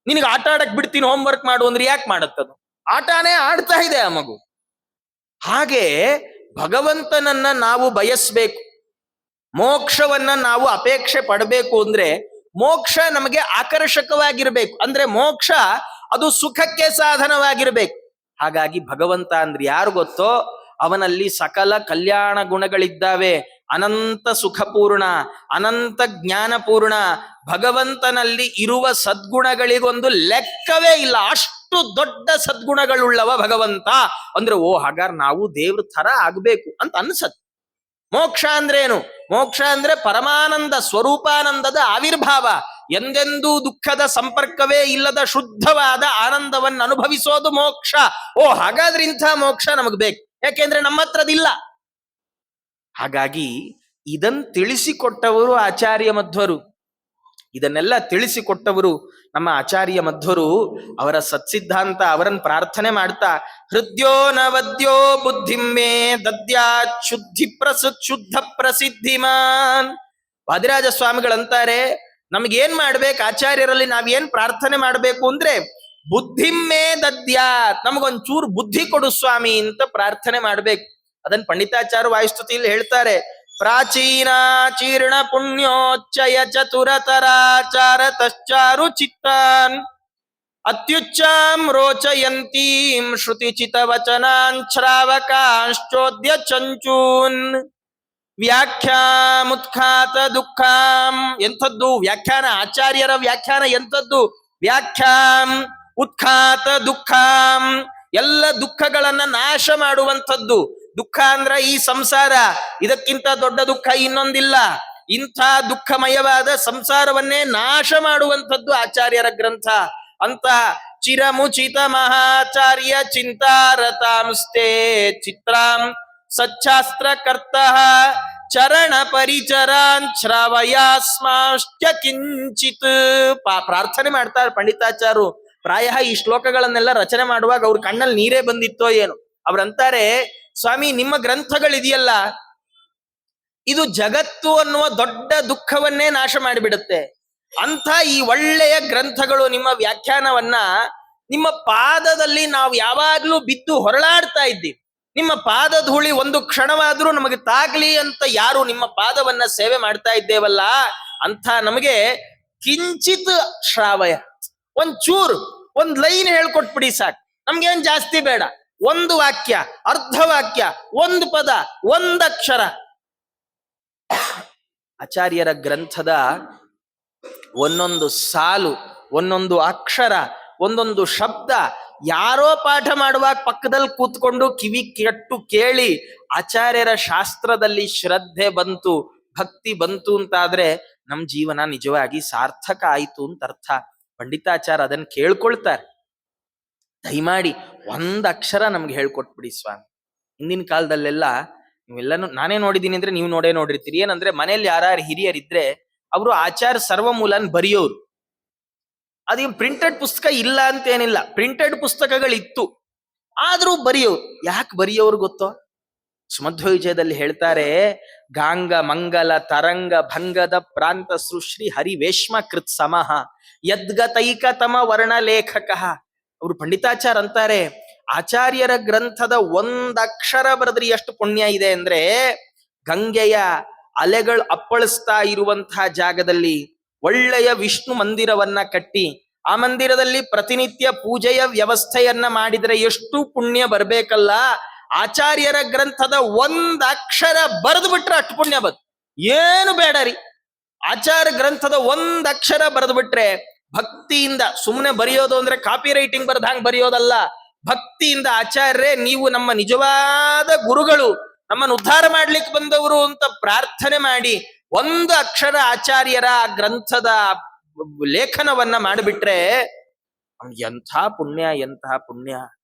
ನಿನಗೆ ಆಟ ಆಡಕ್ ಬಿಡ್ತೀನಿ ಹೋಮ್ವರ್ಕ್ ಮಾಡು ಅಂದ್ರೆ ಯಾಕೆ ಮಾಡತ್ತದು? ಆಟನೇ ಆಡ್ತಾ ಇದೆ ಆ ಮಗು. ಹಾಗೆ ಭಗವಂತನನ್ನ ನಾವು ಬಯಸ್ಬೇಕು, ಮೋಕ್ಷವನ್ನ ನಾವು ಅಪೇಕ್ಷೆ ಪಡಬೇಕು ಅಂದ್ರೆ ಮೋಕ್ಷ ನಮಗೆ ಆಕರ್ಷಕವಾಗಿರ್ಬೇಕು. ಅಂದ್ರೆ ಮೋಕ್ಷ ಅದು ಸುಖಕ್ಕೆ ಸಾಧನವಾಗಿರ್ಬೇಕು. ಹಾಗಾಗಿ ಭಗವಂತ ಅಂದ್ರೆ ಯಾರು ಗೊತ್ತೋ, ಅವನಲ್ಲಿ ಸಕಲ ಕಲ್ಯಾಣ ಗುಣಗಳಿದ್ದಾವೆ. ಅನಂತ ಸುಖಪೂರ್ಣ, ಅನಂತ ಜ್ಞಾನಪೂರ್ಣ. ಭಗವಂತನಲ್ಲಿ ಇರುವ ಸದ್ಗುಣಗಳಿಗೊಂದು ಲೆಕ್ಕವೇ ಇಲ್ಲ, ಅಷ್ಟು ದೊಡ್ಡ ಸದ್ಗುಣಗಳುಳ್ಳವ ಭಗವಂತ ಅಂದ್ರೆ, ಹಾಗಾದ್ರೆ ನಾವು ದೇವ್ರ ಥರ ಆಗ್ಬೇಕು ಅಂತ ಅನ್ಸತ್. ಮೋಕ್ಷ ಅಂದ್ರೇನು? ಮೋಕ್ಷ ಅಂದ್ರೆ ಪರಮಾನಂದ ಸ್ವರೂಪಾನಂದದ ಆವಿರ್ಭಾವ. ಎಂದೆಂದೂ ದುಃಖದ ಸಂಪರ್ಕವೇ ಇಲ್ಲದ ಶುದ್ಧವಾದ ಆನಂದವನ್ನು ಅನುಭವಿಸೋದು ಮೋಕ್ಷ. ಹಾಗಾದ್ರೆ ಇಂಥ ಮೋಕ್ಷ ನಮಗ್ ಬೇಕು, ಯಾಕೆಂದ್ರೆ ನಮ್ಮ ಹತ್ರದಿಲ್ಲ. ಹಾಗಾಗಿ ಇದನ್ ತಿಳಿಸಿಕೊಟ್ಟವರು ಆಚಾರ್ಯ ಮಧ್ವರು. ಇದನ್ನೆಲ್ಲ ತಿಳಿಸಿಕೊಟ್ಟವರು ನಮ್ಮ ಆಚಾರ್ಯ ಮಧ್ವರು. ಅವರ ಸತ್ಸಿದ್ಧಾಂತ ಅವರನ್ನು ಪ್ರಾರ್ಥನೆ ಮಾಡ್ತಾ, ಹೃದ್ಯೋ ನವದ್ಯೋ ಬುದ್ಧಿಮ್ಮೆ ದದ್ಯಾತ್ ಶುದ್ಧ ಪ್ರಸಿದ್ಧಿಮಾನ್. ವಾದಿರಾಜ ಸ್ವಾಮಿಗಳಂತಾರೆ, ನಮ್ಗೇನ್ ಮಾಡ್ಬೇಕು ಆಚಾರ್ಯರಲ್ಲಿ ನಾವೇನ್ ಪ್ರಾರ್ಥನೆ ಮಾಡ್ಬೇಕು ಅಂದ್ರೆ, ಬುದ್ಧಿಮ್ಮೆ ದದ್ಯಾತ್, ನಮಗೊಂಚೂರು ಬುದ್ಧಿ ಕೊಡು ಸ್ವಾಮಿ ಅಂತ ಪ್ರಾರ್ಥನೆ ಮಾಡ್ಬೇಕು. ಅದನ್ನ ಪಂಡಿತಾಚಾರ್ಯ ವಾಯುಸ್ತುತಿಯಲ್ಲಿ ಹೇಳ್ತಾರೆ, ಪ್ರಾಚೀನ ಚೀರ್ಣ ಪುಣ್ಯೋಚ್ಚಯ ಚತುರತರಾಚಾರ ತಶ್ಚಾರು ಚಿತ್ತಾನ್ ಅತ್ಯುಚ್ಚಾಂ ರೋಚಯಂತೀಂ ಶ್ರುತಿ ಚಿತ ವಚನಾನ್ ಶ್ರಾವಕಾಂಶ್ಚೋದ್ಯ ಚಂಚೂನ್ ವ್ಯಾಖ್ಯಾಮುತ್ಖಾತ ದುಃಖಾಂ. ಎಂಥದ್ದು ವ್ಯಾಖ್ಯಾನ? ಆಚಾರ್ಯರ ವ್ಯಾಖ್ಯಾನ ಎಂಥದ್ದು? ವ್ಯಾಖ್ಯಾಂ ಉತ್ಖಾತ ದುಃಖಾಂ, ಎಲ್ಲ ದುಃಖಗಳನ್ನ ನಾಶ ಮಾಡುವಂಥದ್ದು. ದುಃಖ ಅಂದ್ರ ಈ ಸಂಸಾರ, ಇದಕ್ಕಿಂತ ದೊಡ್ಡ ದುಃಖ ಇನ್ನೊಂದಿಲ್ಲ. ಇಂಥ ದುಃಖಮಯವಾದ ಸಂಸಾರವನ್ನೇ ನಾಶ ಮಾಡುವಂಥದ್ದು ಆಚಾರ್ಯರ ಗ್ರಂಥ. ಅಂತ ಚಿರಮುಚಿತ ಮಹಾಚಾರ್ಯ ಚಿಂತಾರತಾಂಸ್ತೆ ಚಿತ್ರಾಂ ಸಚ್ಚಾಸ್ತ್ರ ಕರ್ತಃ ಚರಣ ಪರಿಚರಾನ್ ಶ್ರಾವಯಾಸ್ಮಾಶ್ಚ ಕಿಂಚಿತ್. ಪ್ರಾರ್ಥನೆ ಮಾಡ್ತಾರೆ ಪಂಡಿತಾಚಾರ್ಯರು. ಪ್ರಾಯ ಈ ಶ್ಲೋಕಗಳನ್ನೆಲ್ಲ ರಚನೆ ಮಾಡುವಾಗ ಅವ್ರ ಕಣ್ಣಲ್ಲಿ ನೀರೇ ಬಂದಿತ್ತೋ ಏನು. ಅವ್ರಂತಾರೆ, ಸ್ವಾಮಿ ನಿಮ್ಮ ಗ್ರಂಥಗಳಿದೆಯಲ್ಲ, ಇದು ಜಗತ್ತು ಅನ್ನುವ ದೊಡ್ಡ ದುಃಖವನ್ನೇ ನಾಶ ಮಾಡಿಬಿಡುತ್ತೆ. ಅಂಥ ಈ ಒಳ್ಳೆಯ ಗ್ರಂಥಗಳು, ನಿಮ್ಮ ವ್ಯಾಖ್ಯಾನವನ್ನ ನಿಮ್ಮ ಪಾದದಲ್ಲಿ ನಾವು ಯಾವಾಗ್ಲೂ ಬಿದ್ದು ಹೊರಳಾಡ್ತಾ ಇದ್ದೀವಿ. ನಿಮ್ಮ ಪಾದ ಧೂಳಿ ಒಂದು ಕ್ಷಣವಾದ್ರೂ ನಮಗೆ ತಾಗ್ಲಿ ಅಂತ ಯಾರು ನಿಮ್ಮ ಪಾದವನ್ನ ಸೇವೆ ಮಾಡ್ತಾ ಇದ್ದೇವಲ್ಲ, ಅಂತ ನಮಗೆ ಕಿಂಚಿತ್ ಶ್ರಾವಯ, ಒಂಚೂರು ಒಂದ್ ಲೈನ್ ಹೇಳ್ಕೊಟ್ಬಿಡಿ ಸಾಕು, ನಮ್ಗೇನ್ ಜಾಸ್ತಿ ಬೇಡ. ಒಂದು ವಾಕ್ಯ, ಅರ್ಧ ವಾಕ್ಯ, ಒಂದು ಪದ, ಒಂದಕ್ಷರ. ಆಚಾರ್ಯರ ಗ್ರಂಥದ ಒಂದೊಂದು ಸಾಲು, ಒಂದೊಂದು ಅಕ್ಷರ, ಒಂದೊಂದು ಶಬ್ದ ಯಾರೋ ಪಾಠ ಮಾಡುವಾಗ ಪಕ್ಕದಲ್ಲಿ ಕೂತ್ಕೊಂಡು ಕಿವಿ ಕೆಟ್ಟು ಕೇಳಿ ಆಚಾರ್ಯರ ಶಾಸ್ತ್ರದಲ್ಲಿ ಶ್ರದ್ಧೆ ಬಂತು, ಭಕ್ತಿ ಬಂತು ಅಂತಾದ್ರೆ ನಮ್ ಜೀವನ ನಿಜವಾಗಿ ಸಾರ್ಥಕ ಆಯ್ತು ಅಂತ ಅರ್ಥ. ಪಂಡಿತಾಚಾರ್ಯ ಅದನ್ನ ಕೇಳ್ಕೊಳ್ತಾರೆ, ದಯಮಾಡಿ ಒಂದ್ ಅಕ್ಷರ ನಮ್ಗೆ ಹೇಳ್ಕೊಟ್ಬಿಡಿ ಸ್ವಾಮಿ. ಹಿಂದಿನ ಕಾಲದಲ್ಲೆಲ್ಲ ನೀವೆಲ್ಲಾನು ನಾನೇ ನೋಡಿದೀನಿ ಅಂದ್ರೆ ನೀವು ನೋಡಿರ್ತೀರಿ. ಏನಂದ್ರೆ ಮನೇಲಿ ಯಾರು ಹಿರಿಯರಿದ್ರೆ ಅವರು ಆಚಾರ್ಯ ಸರ್ವಮೂಲನ್ ಬರೆಯೋರು. ಅದೇನು ಪ್ರಿಂಟೆಡ್ ಪುಸ್ತಕ ಇಲ್ಲ ಅಂತ ಏನಿಲ್ಲ, ಪ್ರಿಂಟೆಡ್ ಪುಸ್ತಕಗಳಿತ್ತು. ಆದ್ರೂ ಬರೆಯೋರು. ಯಾಕೆ ಬರೆಯೋರು ಗೊತ್ತೋ? ಸುಮಧ್ವ ವಿಜಯದಲ್ಲಿ ಹೇಳ್ತಾರೆ, ಗಾಂಗ ಮಂಗಲ ತರಂಗ ಭಂಗದ ಪ್ರಾಂತ ಸೃಷ್ಟಿ ಹರಿವೇಶ್ಮ ಕೃತ್ ಸಮಃ ಯದ್ಗತೈಕ ತಮ ವರ್ಣ ಲೇಖಕ. ಅವರು ಪಂಡಿತಾಚಾರ ಅಂತಾರೆ, ಆಚಾರ್ಯರ ಗ್ರಂಥದ ಒಂದಕ್ಷರ ಬರೆದ್ರಿ ಎಷ್ಟು ಪುಣ್ಯ ಇದೆ ಅಂದ್ರೆ, ಗಂಗೆಯ ಅಲೆಗಳು ಅಪ್ಪಳಿಸ್ತಾ ಇರುವಂತಹ ಜಾಗದಲ್ಲಿ ಒಳ್ಳೆಯ ವಿಷ್ಣು ಮಂದಿರವನ್ನ ಕಟ್ಟಿ ಆ ಮಂದಿರದಲ್ಲಿ ಪ್ರತಿನಿತ್ಯ ಪೂಜೆಯ ವ್ಯವಸ್ಥೆಯನ್ನ ಮಾಡಿದ್ರೆ ಎಷ್ಟು ಪುಣ್ಯ ಬರ್ಬೇಕಲ್ಲ. ಆಚಾರ್ಯರ ಗ್ರಂಥದ ಒಂದಕ್ಷರ ಬರೆದು ಬಿಟ್ರೆ ಅಷ್ಟು ಪುಣ್ಯ ಬಂತು. ಏನು ಬೇಡ ರೀ, ಆಚಾರ್ಯ ಗ್ರಂಥದ ಒಂದಕ್ಷರ ಬರೆದು ಬಿಟ್ರೆ ಭಕ್ತಿಯಿಂದ, ಸುಮ್ಮನೆ ಬರೆಯೋದು ಅಂದ್ರೆ ಕಾಪಿ ರೈಟಿಂಗ್ ಬರ್ದಂಗ್ ಬರೆಯೋದಲ್ಲ, ಭಕ್ತಿಯಿಂದ ಆಚಾರ್ಯರೇ ನೀವು ನಮ್ಮ ನಿಜವಾದ ಗುರುಗಳು, ನಮ್ಮನ್ನು ಉದ್ಧಾರ ಮಾಡ್ಲಿಕ್ಕೆ ಬಂದವರು ಅಂತ ಪ್ರಾರ್ಥನೆ ಮಾಡಿ ಒಂದು ಅಕ್ಷರ ಆಚಾರ್ಯರ ಗ್ರಂಥದ ಲೇಖನವನ್ನ ಮಾಡಿಬಿಟ್ರೆ ಎಂಥ ಪುಣ್ಯ, ಎಂತಹ ಪುಣ್ಯ.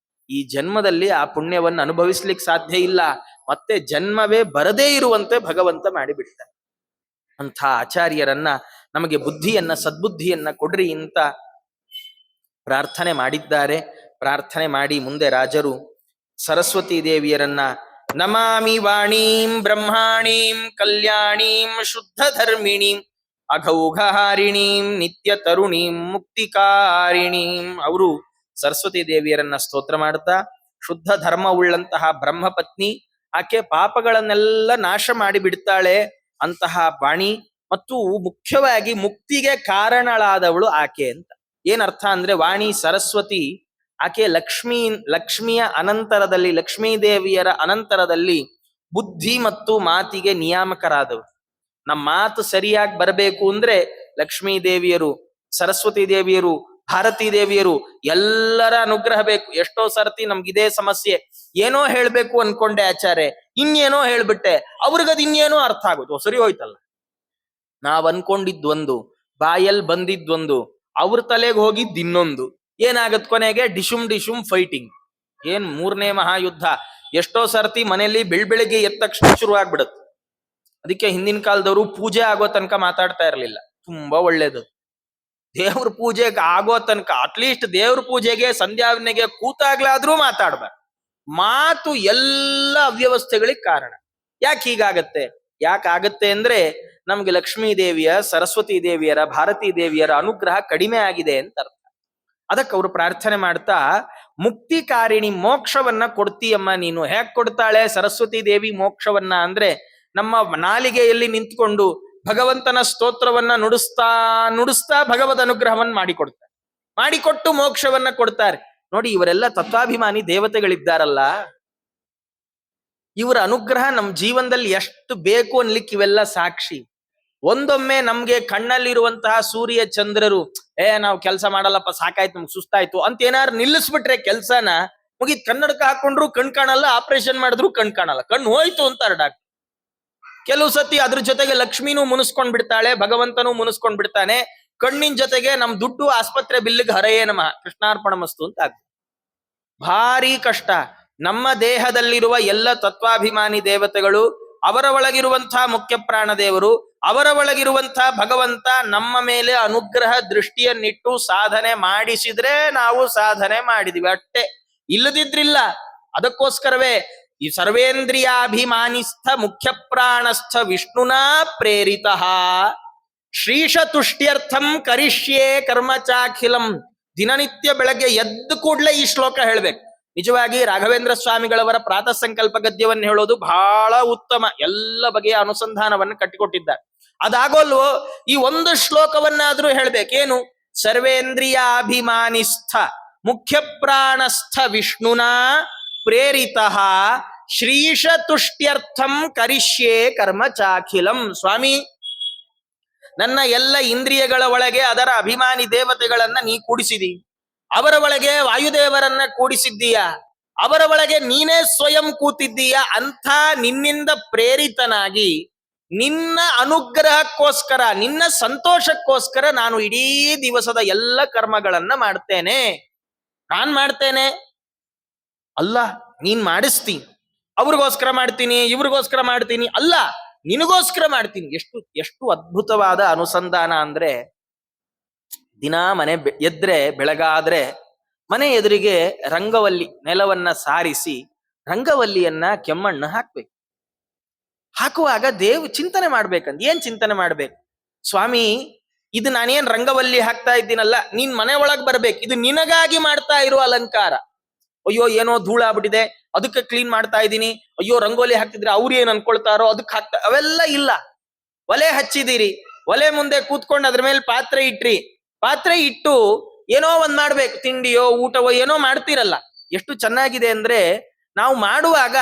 ಈ ಜನ್ಮದಲ್ಲಿ ಆ ಪುಣ್ಯವನ್ನು ಅನುಭವಿಸ್ಲಿಕ್ಕೆ ಸಾಧ್ಯ ಇಲ್ಲ, ಮತ್ತೆ ಜನ್ಮವೇ ಬರದೇ ಇರುವಂತೆ ಭಗವಂತ ಮಾಡಿಬಿಟ್ಟ. ಅಂಥ ಆಚಾರ್ಯರನ್ನ ನಮಗೆ ಬುದ್ಧಿಯನ್ನ, ಸದ್ಬುದ್ಧಿಯನ್ನ ಕೊಡ್ರಿ ಅಂತ ಪ್ರಾರ್ಥನೆ ಮಾಡಿದ್ದಾರೆ. ಪ್ರಾರ್ಥನೆ ಮಾಡಿ ಮುಂದೆ ರಾಜರು ಸರಸ್ವತಿ ದೇವಿಯರನ್ನ ನಮಾಮಿ ವಾಣೀಂ ಬ್ರಹ್ಮಾಣೀಂ ಕಲ್ಯಾಣೀಂ ಶುದ್ಧ ಧರ್ಮಿಣೀಂ ಅಘೌಘಹಾರಿಣೀಂ ನಿತ್ಯ ತರುಣೀಂ ಮುಕ್ತಿಕಾರಿಣೀಂ. ಅವರು ಸರಸ್ವತಿ ದೇವಿಯರನ್ನ ಸ್ತೋತ್ರ ಮಾಡ್ತಾ, ಶುದ್ಧ ಧರ್ಮವುಳ್ಳಂತಹ ಬ್ರಹ್ಮಪತ್ನಿ, ಆಕೆ ಪಾಪಗಳನ್ನೆಲ್ಲ ನಾಶ ಮಾಡಿ ಬಿಡ್ತಾಳೆ ಅಂತಹ ವಾಣಿ, ಮತ್ತು ಮುಖ್ಯವಾಗಿ ಮುಕ್ತಿಗೆ ಕಾರಣಳಾದವಳು ಆಕೆ ಅಂತ. ಏನರ್ಥ ಅಂದ್ರೆ, ವಾಣಿ ಸರಸ್ವತಿ ಆಕೆ ಲಕ್ಷ್ಮಿಯ ಅನಂತರದಲ್ಲಿ, ಲಕ್ಷ್ಮೀ ದೇವಿಯರ ಅನಂತರದಲ್ಲಿ ಬುದ್ಧಿ ಮತ್ತು ಮಾತಿಗೆ ನಿಯಾಮಕರಾದವರು. ನಮ್ಮ ಮಾತು ಸರಿಯಾಗಿ ಬರಬೇಕು ಅಂದ್ರೆ ಲಕ್ಷ್ಮೀ ದೇವಿಯರು, ಸರಸ್ವತಿ ದೇವಿಯರು, ಭಾರತೀ ದೇವಿಯರು ಎಲ್ಲರ ಅನುಗ್ರಹ ಬೇಕು. ಎಷ್ಟೋ ಸರ್ತಿ ನಮ್ಗಿದೇ ಸಮಸ್ಯೆ, ಏನೋ ಹೇಳ್ಬೇಕು ಅನ್ಕೊಂಡೆ ಆಚಾರ್ಯ, ಇನ್ನೇನೋ ಹೇಳ್ಬಿಟ್ಟೆ, ಅವ್ರಿಗದ್ ಇನ್ನೇನೋ ಅರ್ಥ ಆಗುದು, ಸರಿ ಹೋಯ್ತಲ್ಲ. ನಾವ್ ಅನ್ಕೊಂಡಿದ್ವೊಂದು, ಬಾಯಲ್ಲಿ ಬಂದಿದ್ವೊಂದು, ಅವ್ರ ತಲೆಗೆ ಹೋಗಿದ್ ಇನ್ನೊಂದು, ಏನಾಗತ್ ಕೊನೆಗೆ ಡಿಶುಮ್ ಫೈಟಿಂಗ್. ಏನ್ ಮೂರನೇ ಮಹಾಯುದ್ಧ. ಎಷ್ಟೋ ಸರ್ತಿ ಮನೆಯಲ್ಲಿ ಬೆಳಿಗ್ಗೆ ಎದ್ದ ತಕ್ಷಣ ಶುರು ಆಗ್ಬಿಡುತ್ತೆ. ಅದಕ್ಕೆ ಹಿಂದಿನ ಕಾಲದವರು ಪೂಜೆ ಆಗೋ ತನಕ ಮಾತಾಡ್ತಾ ಇರ್ಲಿಲ್ಲ, ತುಂಬಾ ಒಳ್ಳೇದು. ದೇವ್ರ ಪೂಜೆಗೆ ಆಗೋ ತನಕ, ಅಟ್ಲೀಸ್ಟ್ ದೇವ್ರ ಪೂಜೆಗೆ ಸಂಧ್ಯಾವನೆಗೆ ಕೂತಾಗ್ಲಾದ್ರೂ ಮಾತಾಡ್ಬಾರ್ದು. ಮಾತು ಎಲ್ಲ ಅವ್ಯವಸ್ಥೆಗಳಿಗೆ ಕಾರಣ. ಯಾಕೆ ಹೀಗಾಗತ್ತೆ? ಯಾಕಾಗತ್ತೆ ಅಂದ್ರೆ, ನಮ್ಗೆ ಲಕ್ಷ್ಮೀ ದೇವಿಯ, ಸರಸ್ವತಿ ದೇವಿಯರ, ಭಾರತೀ ದೇವಿಯರ ಅನುಗ್ರಹ ಕಡಿಮೆ ಆಗಿದೆ ಅಂತ ಅರ್ಥ. ಅದಕ್ಕೆ ಅವರು ಪ್ರಾರ್ಥನೆ ಮಾಡ್ತಾ, ಮುಕ್ತಿಕಾರಿಣಿ, ಮೋಕ್ಷವನ್ನ ಕೊಡ್ತೀಯಮ್ಮ ನೀನು. ಹೇಗ್ ಕೊಡ್ತಾಳೆ ಸರಸ್ವತಿ ದೇವಿ ಮೋಕ್ಷವನ್ನ ಅಂದ್ರೆ, ನಮ್ಮ ನಾಲಿಗೆಯಲ್ಲಿ ನಿಂತ್ಕೊಂಡು ಭಗವಂತನ ಸ್ತೋತ್ರವನ್ನ ನುಡಿಸ್ತಾ ಭಗವದ್ ಅನುಗ್ರಹವನ್ನ ಮಾಡಿಕೊಟ್ಟು ಮೋಕ್ಷವನ್ನ ಕೊಡ್ತಾರೆ. ನೋಡಿ, ಇವರೆಲ್ಲ ತತ್ವಾಭಿಮಾನಿ ದೇವತೆಗಳಿದ್ದಾರಲ್ಲ, ಇವರ ಅನುಗ್ರಹ ನಮ್ಮ ಜೀವನದಲ್ಲಿ ಎಷ್ಟು ಬೇಕು ಅನ್ಲಿಕ್ಕೆ ಇವೆಲ್ಲ ಸಾಕ್ಷಿ. ಒಂದೊಮ್ಮೆ ನಮ್ಗೆ ಕಣ್ಣಲ್ಲಿರುವಂತಹ ಸೂರ್ಯ ಚಂದ್ರರು, ನಾವು ಕೆಲಸ ಮಾಡಲ್ಲಪ್ಪ, ಸಾಕಾಯ್ತು, ನಮ್ಗೆ ಸುಸ್ತಾಯ್ತು ಅಂತ ಏನಾರು ನಿಲ್ಲಿಸ್ಬಿಟ್ರೆ ಕೆಲ್ಸನ, ಮುಗಿದ್ ಕನ್ನಡಕ ಹಾಕೊಂಡ್ರು ಕಣ್ ಕಾಣಲ್ಲ, ಆಪರೇಷನ್ ಮಾಡಿದ್ರು ಕಣ್ ಕಾಣಲ್ಲ, ಕಣ್ಣು ಹೋಯ್ತು ಅಂತಾರೆ ಡಾಕ್ಟರ್. ಕೆಲವು ಸತಿ ಅದ್ರ ಜೊತೆಗೆ ಲಕ್ಷ್ಮಿನೂ ಮುನಿಸ್ಕೊಂಡ್ ಬಿಡ್ತಾಳೆ, ಭಗವಂತನೂ ಮುನಿಸ್ಕೊಂಡ್ ಬಿಡ್ತಾನೆ. ಕಣ್ಣಿನ ಜೊತೆಗೆ ನಮ್ ದುಡ್ಡು ಆಸ್ಪತ್ರೆ ಬಿಲ್ಲಿಗೆ ಹರೆಯೇ ನಮಃ ಕೃಷ್ಣಾರ್ಪಣ ಮಸ್ತು ಅಂತ ಆಗ್ತದೆ. ಭಾರಿ ಕಷ್ಟ. ನಮ್ಮ ದೇಹದಲ್ಲಿರುವ ಎಲ್ಲ ತತ್ವಾಭಿಮಾನಿ ದೇವತೆಗಳು, ಅವರ ಒಳಗಿರುವಂತಹ ಮುಖ್ಯ ಪ್ರಾಣ ದೇವರು, ಅವರ ಒಳಗಿರುವಂತಹ ಭಗವಂತ ನಮ್ಮ ಮೇಲೆ ಅನುಗ್ರಹ ದೃಷ್ಟಿಯನ್ನಿಟ್ಟು ಸಾಧನೆ ಮಾಡಿಸಿದ್ರೆ ನಾವು ಸಾಧನೆ ಮಾಡಿದಿವಿ ಅಷ್ಟೇ, ಇಲ್ಲದಿದ್ರಿಲ್ಲ. ಅದಕ್ಕೋಸ್ಕರವೇ ಈ ಸರ್ವೇಂದ್ರಿಯಾಭಿಮಾನಿಸ್ಥ ಮುಖ್ಯ ಪ್ರಾಣಸ್ಥ ವಿಷ್ಣುನಾ ಪ್ರೇರಿತ ಶ್ರೀಶ ತುಷ್ಟ್ಯರ್ಥಂ ಕರಿಷ್ಯೇ ಕರ್ಮಚಾಖಿಲಂ. ದಿನನಿತ್ಯ ಬೆಳಗ್ಗೆ ಎದ್ದು ಕೂಡ್ಲೆ ಈ ಶ್ಲೋಕ ಹೇಳ್ಬೇಕು. ನಿಜವಾಗಿ ರಾಘವೇಂದ್ರ ಸ್ವಾಮಿಗಳವರ ಪ್ರಾತಃ ಸಂಕಲ್ಪ ಗದ್ಯವನ್ನು ಹೇಳೋದು ಬಹಳ ಉತ್ತಮ. ಎಲ್ಲ ಬಗೆಯ ಅನುಸಂಧಾನವನ್ನು ಕಟ್ಟಿಕೊಟ್ಟಿದ್ದಾರೆ. ಅದಾಗೋಲ್ವೋ, ಈ ಒಂದು ಶ್ಲೋಕವನ್ನಾದ್ರೂ ಹೇಳ್ಬೇಕೇನು? ಸರ್ವೇಂದ್ರಿಯಾಭಿಮಾನಿಸ್ಥ ಮುಖ್ಯ ಪ್ರಾಣಸ್ಥ ವಿಷ್ಣುನಾ ಪ್ರೇರಿತ ಶ್ರೀಶ ತುಷ್ಟ್ಯರ್ಥಂ ಕರಿಷ್ಯೇ ಕರ್ಮ ಚಾಖಿಲಂ. ಸ್ವಾಮಿ, ನನ್ನ ಎಲ್ಲ ಇಂದ್ರಿಯಗಳ ಒಳಗೆ ಅದರ ಅಭಿಮಾನಿ ದೇವತೆಗಳನ್ನ ನೀ ಕೂಡಿಸಿದಿ, ಅವರ ಒಳಗೆ ವಾಯುದೇವರನ್ನ ಕೂಡಿಸಿದ್ದೀಯ, ಅವರ ಒಳಗೆ ನೀನೇ ಸ್ವಯಂ ಕೂತಿದ್ದೀಯ. ಅಂಥ ನಿನ್ನಿಂದ ಪ್ರೇರಿತನಾಗಿ ನಿನ್ನ ಅನುಗ್ರಹಕ್ಕೋಸ್ಕರ, ನಿನ್ನ ಸಂತೋಷಕ್ಕೋಸ್ಕರ ನಾನು ಇಡೀ ದಿವಸದ ಎಲ್ಲ ಕರ್ಮಗಳನ್ನ ಮಾಡ್ತೇನೆ. ನಾನ್ ಮಾಡ್ತೇನೆ ಅಲ್ಲ, ನೀನ್ ಮಾಡಿಸ್ತಿ. ಅವ್ರಿಗೋಸ್ಕರ ಮಾಡ್ತೀನಿ, ಇವ್ರಿಗೋಸ್ಕರ ಮಾಡ್ತೀನಿ ಅಲ್ಲ, ನಿನಗೋಸ್ಕರ ಮಾಡ್ತೀನಿ. ಎಷ್ಟು ಅದ್ಭುತವಾದ ಅನುಸಂಧಾನ ಅಂದ್ರೆ, ದಿನಾ ಮನೆ ಎದ್ರೆ ಬೆಳಗಾದ್ರೆ ಮನೆ ಎದುರಿಗೆ ರಂಗವಲ್ಲಿ ನೆಲವನ್ನ ಸಾರಿಸಿ ರಂಗವಲ್ಲಿಯನ್ನ ಕೆಮ್ಮಣ್ಣು ಹಾಕ್ಬೇಕು. ಹಾಕುವಾಗ ಚಿಂತನೆ ಮಾಡ್ಬೇಕಂತ. ಏನ್ ಚಿಂತನೆ ಮಾಡ್ಬೇಕು? ಸ್ವಾಮಿ, ಇದು ನಾನೇನ್ ರಂಗವಲ್ಲಿ ಹಾಕ್ತಾ ಇದ್ದೀನಲ್ಲ, ನೀನ್ ಮನೆ ಒಳಗ್ ಬರ್ಬೇಕು, ಇದು ನಿನಗಾಗಿ ಮಾಡ್ತಾ ಇರುವ ಅಲಂಕಾರ. ಅಯ್ಯೋ ಏನೋ ಧೂಳಾಗ್ಬಿಟ್ಟಿದೆ, ಅದಕ್ಕೆ ಕ್ಲೀನ್ ಮಾಡ್ತಾ ಇದ್ದೀನಿ, ಅಯ್ಯೋ ರಂಗೋಲಿ ಹಾಕ್ತಿದ್ರೆ ಅವ್ರು ಏನ್ ಅನ್ಕೊಳ್ತಾರೋ ಅದಕ್ಕೆ ಹಾಕ್ತಾ, ಅವೆಲ್ಲ ಇಲ್ಲ. ಒಲೆ ಹಚ್ಚಿದಿರಿ, ಒಲೆ ಮುಂದೆ ಕೂತ್ಕೊಂಡು ಅದ್ರ ಮೇಲೆ ಪಾತ್ರೆ ಇಟ್ರಿ, ಪಾತ್ರೆ ಇಟ್ಟು ಏನೋ ಒಂದ್ ಮಾಡ್ಬೇಕು, ತಿಂಡಿಯೋ ಊಟವೋ ಏನೋ ಮಾಡ್ತಿರಲ್ಲ. ಎಷ್ಟು ಚೆನ್ನಾಗಿದೆ ಅಂದ್ರೆ, ನಾವು ಮಾಡುವಾಗ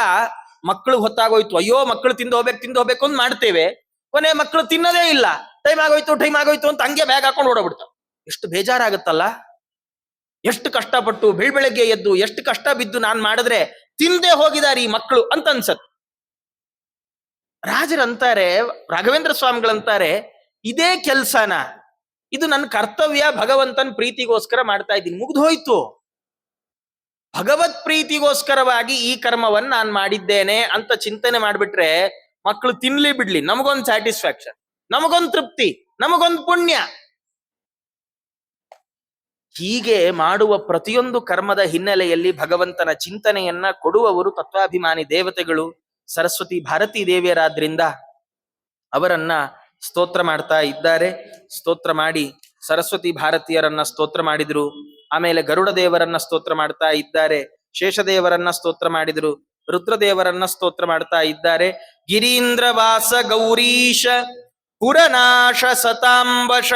ಮಕ್ಕಳು ಹೊತ್ತಾಗೋಯ್ತು, ಅಯ್ಯೋ ಮಕ್ಕಳು ತಿಂದು ಹೋಗ್ಬೇಕು ಅಂತ ಮಾಡ್ತೇವೆ. ಕೊನೆ ಮಕ್ಕಳು ತಿನ್ನೋದೇ ಇಲ್ಲ, ಟೈಮ್ ಆಗೋಯ್ತು ಅಂತ ಹಂಗೆ ಬ್ಯಾಗ್ ಹಾಕೊಂಡು ಓಡೋಗ್ಬಿಡ್ತಾವ. ಎಷ್ಟು ಬೇಜಾರಾಗುತ್ತಲ್ಲ. ಎಷ್ಟು ಕಷ್ಟಪಟ್ಟು ಬೆಳಗ್ಗೆ ಎದ್ದು ಎಷ್ಟು ಕಷ್ಟ ಬಿದ್ದು ನಾನ್ ಮಾಡಿದ್ರೆ ತಿಂದೇ ಹೋಗಿದಾರೆ ಈ ಮಕ್ಕಳು ಅಂತ ಅನ್ಸತ್. ರಾಜರಂತಾರೆ, ರಾಘವೇಂದ್ರ ಸ್ವಾಮಿಗಳಂತಾರೆ, ಇದೇ ಕೆಲ್ಸನ, ಇದು ನನ್ನ ಕರ್ತವ್ಯ, ಭಗವಂತನ ಪ್ರೀತಿಗೋಸ್ಕರ ಮಾಡ್ತಾ ಇದ್ದೀನಿ, ಮುಗ್ದು ಹೋಯ್ತು. ಭಗವತ್ ಪ್ರೀತಿಗೋಸ್ಕರವಾಗಿ ಈ ಕರ್ಮವನ್ನು ನಾನು ಮಾಡಿದ್ದೇನೆ ಅಂತ ಚಿಂತನೆ ಮಾಡ್ಬಿಟ್ರೆ ಮಕ್ಕಳು ತಿನ್ಲಿ ಬಿಡ್ಲಿ, ನಮಗೊಂದು ಸ್ಯಾಟಿಸ್ಫ್ಯಾಕ್ಷನ್, ನಮಗೊಂದು ತೃಪ್ತಿ, ನಮಗೊಂದು ಪುಣ್ಯ. ಹೀಗೆ ಮಾಡುವ ಪ್ರತಿಯೊಂದು ಕರ್ಮದ ಹಿನ್ನೆಲೆಯಲ್ಲಿ ಭಗವಂತನ ಚಿಂತನೆಯನ್ನ ಕೊಡುವವರು ತತ್ವಾಭಿಮಾನಿ ದೇವತೆಗಳು ಸರಸ್ವತಿ ಭಾರತೀ ದೇವಿಯರಾದ್ರಿಂದ ಅವರನ್ನ ಸ್ತೋತ್ರ ಮಾಡ್ತಾ ಇದ್ದಾರೆ. ಸ್ತೋತ್ರ ಮಾಡಿ ಸರಸ್ವತಿ ಭಾರತೀಯರನ್ನ ಸ್ತೋತ್ರ ಮಾಡಿದ್ರು. ಆಮೇಲೆ ಗರುಡ ದೇವರನ್ನ ಸ್ತೋತ್ರ ಮಾಡ್ತಾ ಇದ್ದಾರೆ. ಶೇಷದೇವರನ್ನ ಸ್ತೋತ್ರ ಮಾಡಿದ್ರು. ರುದ್ರದೇವರನ್ನ ಸ್ತೋತ್ರ ಮಾಡ್ತಾ ಇದ್ದಾರೆ. ಗಿರೀಂದ್ರವಾಸ ಗೌರೀಶ ಪುರನಾಶ ಸತಾಂಬಶ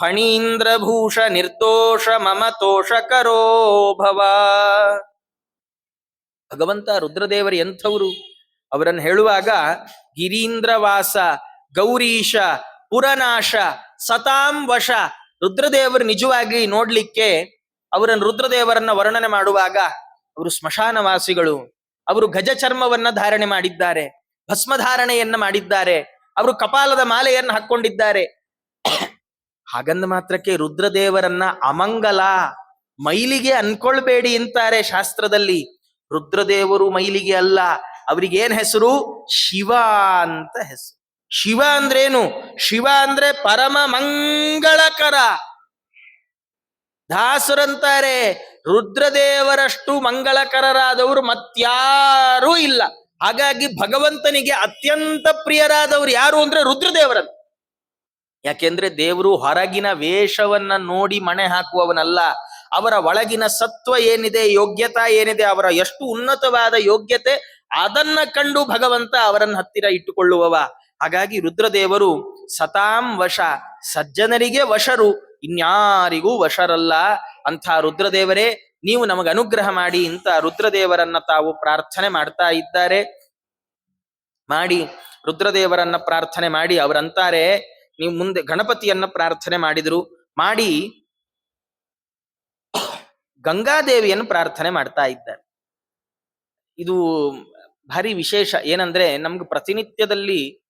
ಫಣೀಂದ್ರಭೂಷ ನಿರ್ದೋಷ ಮಮತೋಷ ಕರೋ ಭವ. ಭಗವಂತ ರುದ್ರದೇವರು ಎಂಥವರು ಅವರನ್ನು ಹೇಳುವಾಗ ಗಿರೀಂದ್ರವಾಸ ಗೌರೀಶ ಪುರನಾಶ ಸತಾಂವಶ. ರುದ್ರದೇವರು ನಿಜವಾಗಿ ನೋಡ್ಲಿಕ್ಕೆ ಅವರನ್ನು ರುದ್ರದೇವರನ್ನ ವರ್ಣನೆ ಮಾಡುವಾಗ ಅವರು ಸ್ಮಶಾನವಾಸಿಗಳು, ಅವರು ಗಜ ಚರ್ಮವನ್ನ ಧಾರಣೆ ಮಾಡಿದ್ದಾರೆ, ಭಸ್ಮಧಾರಣೆಯನ್ನ ಮಾಡಿದ್ದಾರೆ, ಅವರು ಕಪಾಲದ ಮಾಲೆಯನ್ನು ಹಾಕೊಂಡಿದ್ದಾರೆ. ಹಾಗಂದ ಮಾತ್ರಕ್ಕೆ ರುದ್ರದೇವರನ್ನ ಅಮಂಗಲ ಮೈಲಿಗೆ ಅನ್ಕೊಳ್ಬೇಡಿ ಅಂತಾರೆ ಶಾಸ್ತ್ರದಲ್ಲಿ. ರುದ್ರದೇವರು ಮೈಲಿಗೆ ಅಲ್ಲ, ಅವರಿಗೇನ್ ಹೆಸರು? ಶಿವ ಅಂತ ಹೆಸರು. ಶಿವ ಅಂದ್ರೇನು? ಶಿವ ಅಂದ್ರೆ ಪರಮ ಮಂಗಳಕರ. ದಾಸರಂತಾರೆ, ರುದ್ರದೇವರಷ್ಟು ಮಂಗಳಕರರಾದವರು ಮತ್ಯಾರೂ ಇಲ್ಲ. ಹಾಗಾಗಿ ಭಗವಂತನಿಗೆ ಅತ್ಯಂತ ಪ್ರಿಯರಾದವರು ಯಾರು ಅಂದ್ರೆ ರುದ್ರದೇವರನ್ನು. ಯಾಕೆಂದ್ರೆ ದೇವರು ಹೊರಗಿನ ವೇಷವನ್ನ ನೋಡಿ ಮಣೆ ಹಾಕುವವನಲ್ಲ, ಅವರ ಒಳಗಿನ ಸತ್ವ ಏನಿದೆ, ಯೋಗ್ಯತಾ ಏನಿದೆ, ಅವರ ಎಷ್ಟು ಉನ್ನತವಾದ ಯೋಗ್ಯತೆ, ಅದನ್ನ ಕಂಡು ಭಗವಂತ ಅವರನ್ನ ಹತ್ತಿರ ಇಟ್ಟುಕೊಳ್ಳುವವ. ಹಾಗಾಗಿ ರುದ್ರದೇವರು ಸತಾಂ ವಶ, ಸಜ್ಜನರಿಗೆ ವಶರು, ಇನ್ಯಾರಿಗೂ ವಶರಲ್ಲ. ಅಂಥ ರುದ್ರದೇವರೇ ನೀವು ನಮಗೆ ಅನುಗ್ರಹ ಮಾಡಿ ಅಂತ ರುದ್ರದೇವರನ್ನ ತಾವು ಪ್ರಾರ್ಥನೆ ಮಾಡ್ತಾ ಇದ್ದಾರೆ. ಮಾಡಿ ರುದ್ರದೇವರನ್ನ ಪ್ರಾರ್ಥನೆ ಮಾಡಿ ಅವರಂತಾರೆ, ನೀವು ಮುಂದೆ ಗಣಪತಿಯನ್ನ ಪ್ರಾರ್ಥನೆ ಮಾಡಿದ್ರು, ಮಾಡಿ ಗಂಗಾದೇವಿಯನ್ನು ಪ್ರಾರ್ಥನೆ ಮಾಡ್ತಾ ಇದ್ದಾರೆ. ಇದು ಭಾರಿ ವಿಶೇಷ. ಏನಂದ್ರೆ ನಮ್ಗೆ ಪ್ರತಿನಿತ್ಯದಲ್ಲಿ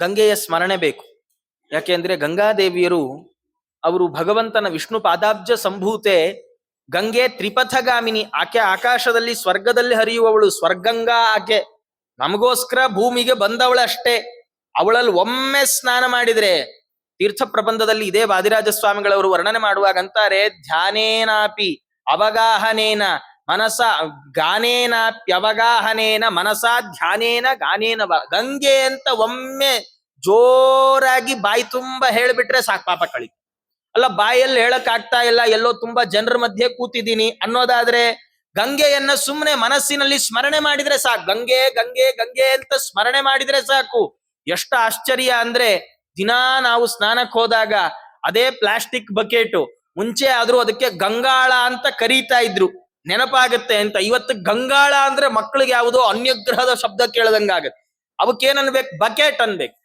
ಗಂಗೆಯ ಸ್ಮರಣೆ ಬೇಕು. ಯಾಕೆಂದ್ರೆ ಗಂಗಾದೇವಿಯರು ಅವರು ಭಗವಂತನ ವಿಷ್ಣು ಪಾದಾಬ್ಜ ಸಂಭೂತೆ. ಗಂಗೆ ತ್ರಿಪಥಗಾಮಿನಿ, ಆಕೆ ಆಕಾಶದಲ್ಲಿ ಸ್ವರ್ಗದಲ್ಲಿ ಹರಿಯುವವಳು, ಸ್ವರ್ಗಂಗಾ ಆಕೆ. ನಮಗೋಸ್ಕರ ಭೂಮಿಗೆ ಬಂದವಳಷ್ಟೇ. ಅವಳಲ್ಲಿ ಒಮ್ಮೆ ಸ್ನಾನ ಮಾಡಿದ್ರೆ, ತೀರ್ಥ ಪ್ರಬಂಧದಲ್ಲಿ ಇದೇ ವಾದಿರಾಜ ಸ್ವಾಮಿಗಳವರು ವರ್ಣನೆ ಮಾಡುವಾಗ ಅಂತಾರೆ, ಧ್ಯಾನೇನಾಪಿ ಅವಗಾಹನೇನ ಮನಸ ಗಾನೇನಾಪ್ಯವಗಾಹನೇನ ಮನಸಾ ಧ್ಯಾನೇನ ಗಾನೇನವ. ಗಂಗೆ ಅಂತ ಒಮ್ಮೆ ಜೋರಾಗಿ ಬಾಯಿ ತುಂಬಾ ಹೇಳ್ಬಿಟ್ರೆ ಸಾಕು, ಪಾಪ ಕಳಿ. ಅಲ್ಲ, ಬಾಯಲ್ಲಿ ಹೇಳಕ್ ಆಗ್ತಾ ಇಲ್ಲ, ಎಲ್ಲೋ ತುಂಬಾ ಜನರ ಮಧ್ಯೆ ಕೂತಿದ್ದೀನಿ ಅನ್ನೋದಾದ್ರೆ ಗಂಗೆಯನ್ನ ಸುಮ್ಮನೆ ಮನಸ್ಸಿನಲ್ಲಿ ಸ್ಮರಣೆ ಮಾಡಿದ್ರೆ ಸಾಕು. ಗಂಗೆ ಗಂಗೆ ಗಂಗೆ ಅಂತ ಸ್ಮರಣೆ ಮಾಡಿದ್ರೆ ಸಾಕು. ಎಷ್ಟು ಆಶ್ಚರ್ಯ ಅಂದ್ರೆ, ದಿನಾ ನಾವು ಸ್ನಾನಕ್ಕೆ ಹೋದಾಗ ಅದೇ ಪ್ಲಾಸ್ಟಿಕ್ ಬಕೆಟು, ಮುಂಚೆ ಆದ್ರೂ ಅದಕ್ಕೆ ಗಂಗಾಳ ಅಂತ ಕರೀತಾ ಇದ್ರು, ನೆನಪಾಗತ್ತೆ ಅಂತ. ಇವತ್ತು ಗಂಗಾಳ ಅಂದ್ರೆ ಮಕ್ಕಳಿಗೆ ಯಾವುದೋ ಅನ್ಯಗ್ರಹದ ಶಬ್ದ ಕೇಳದಂಗಾಗತ್ತೆ. ಅವಕ್ಕೇನ್ ಅನ್ಬೇಕು? ಬಕೆಟ್ ಅನ್ಬೇಕು.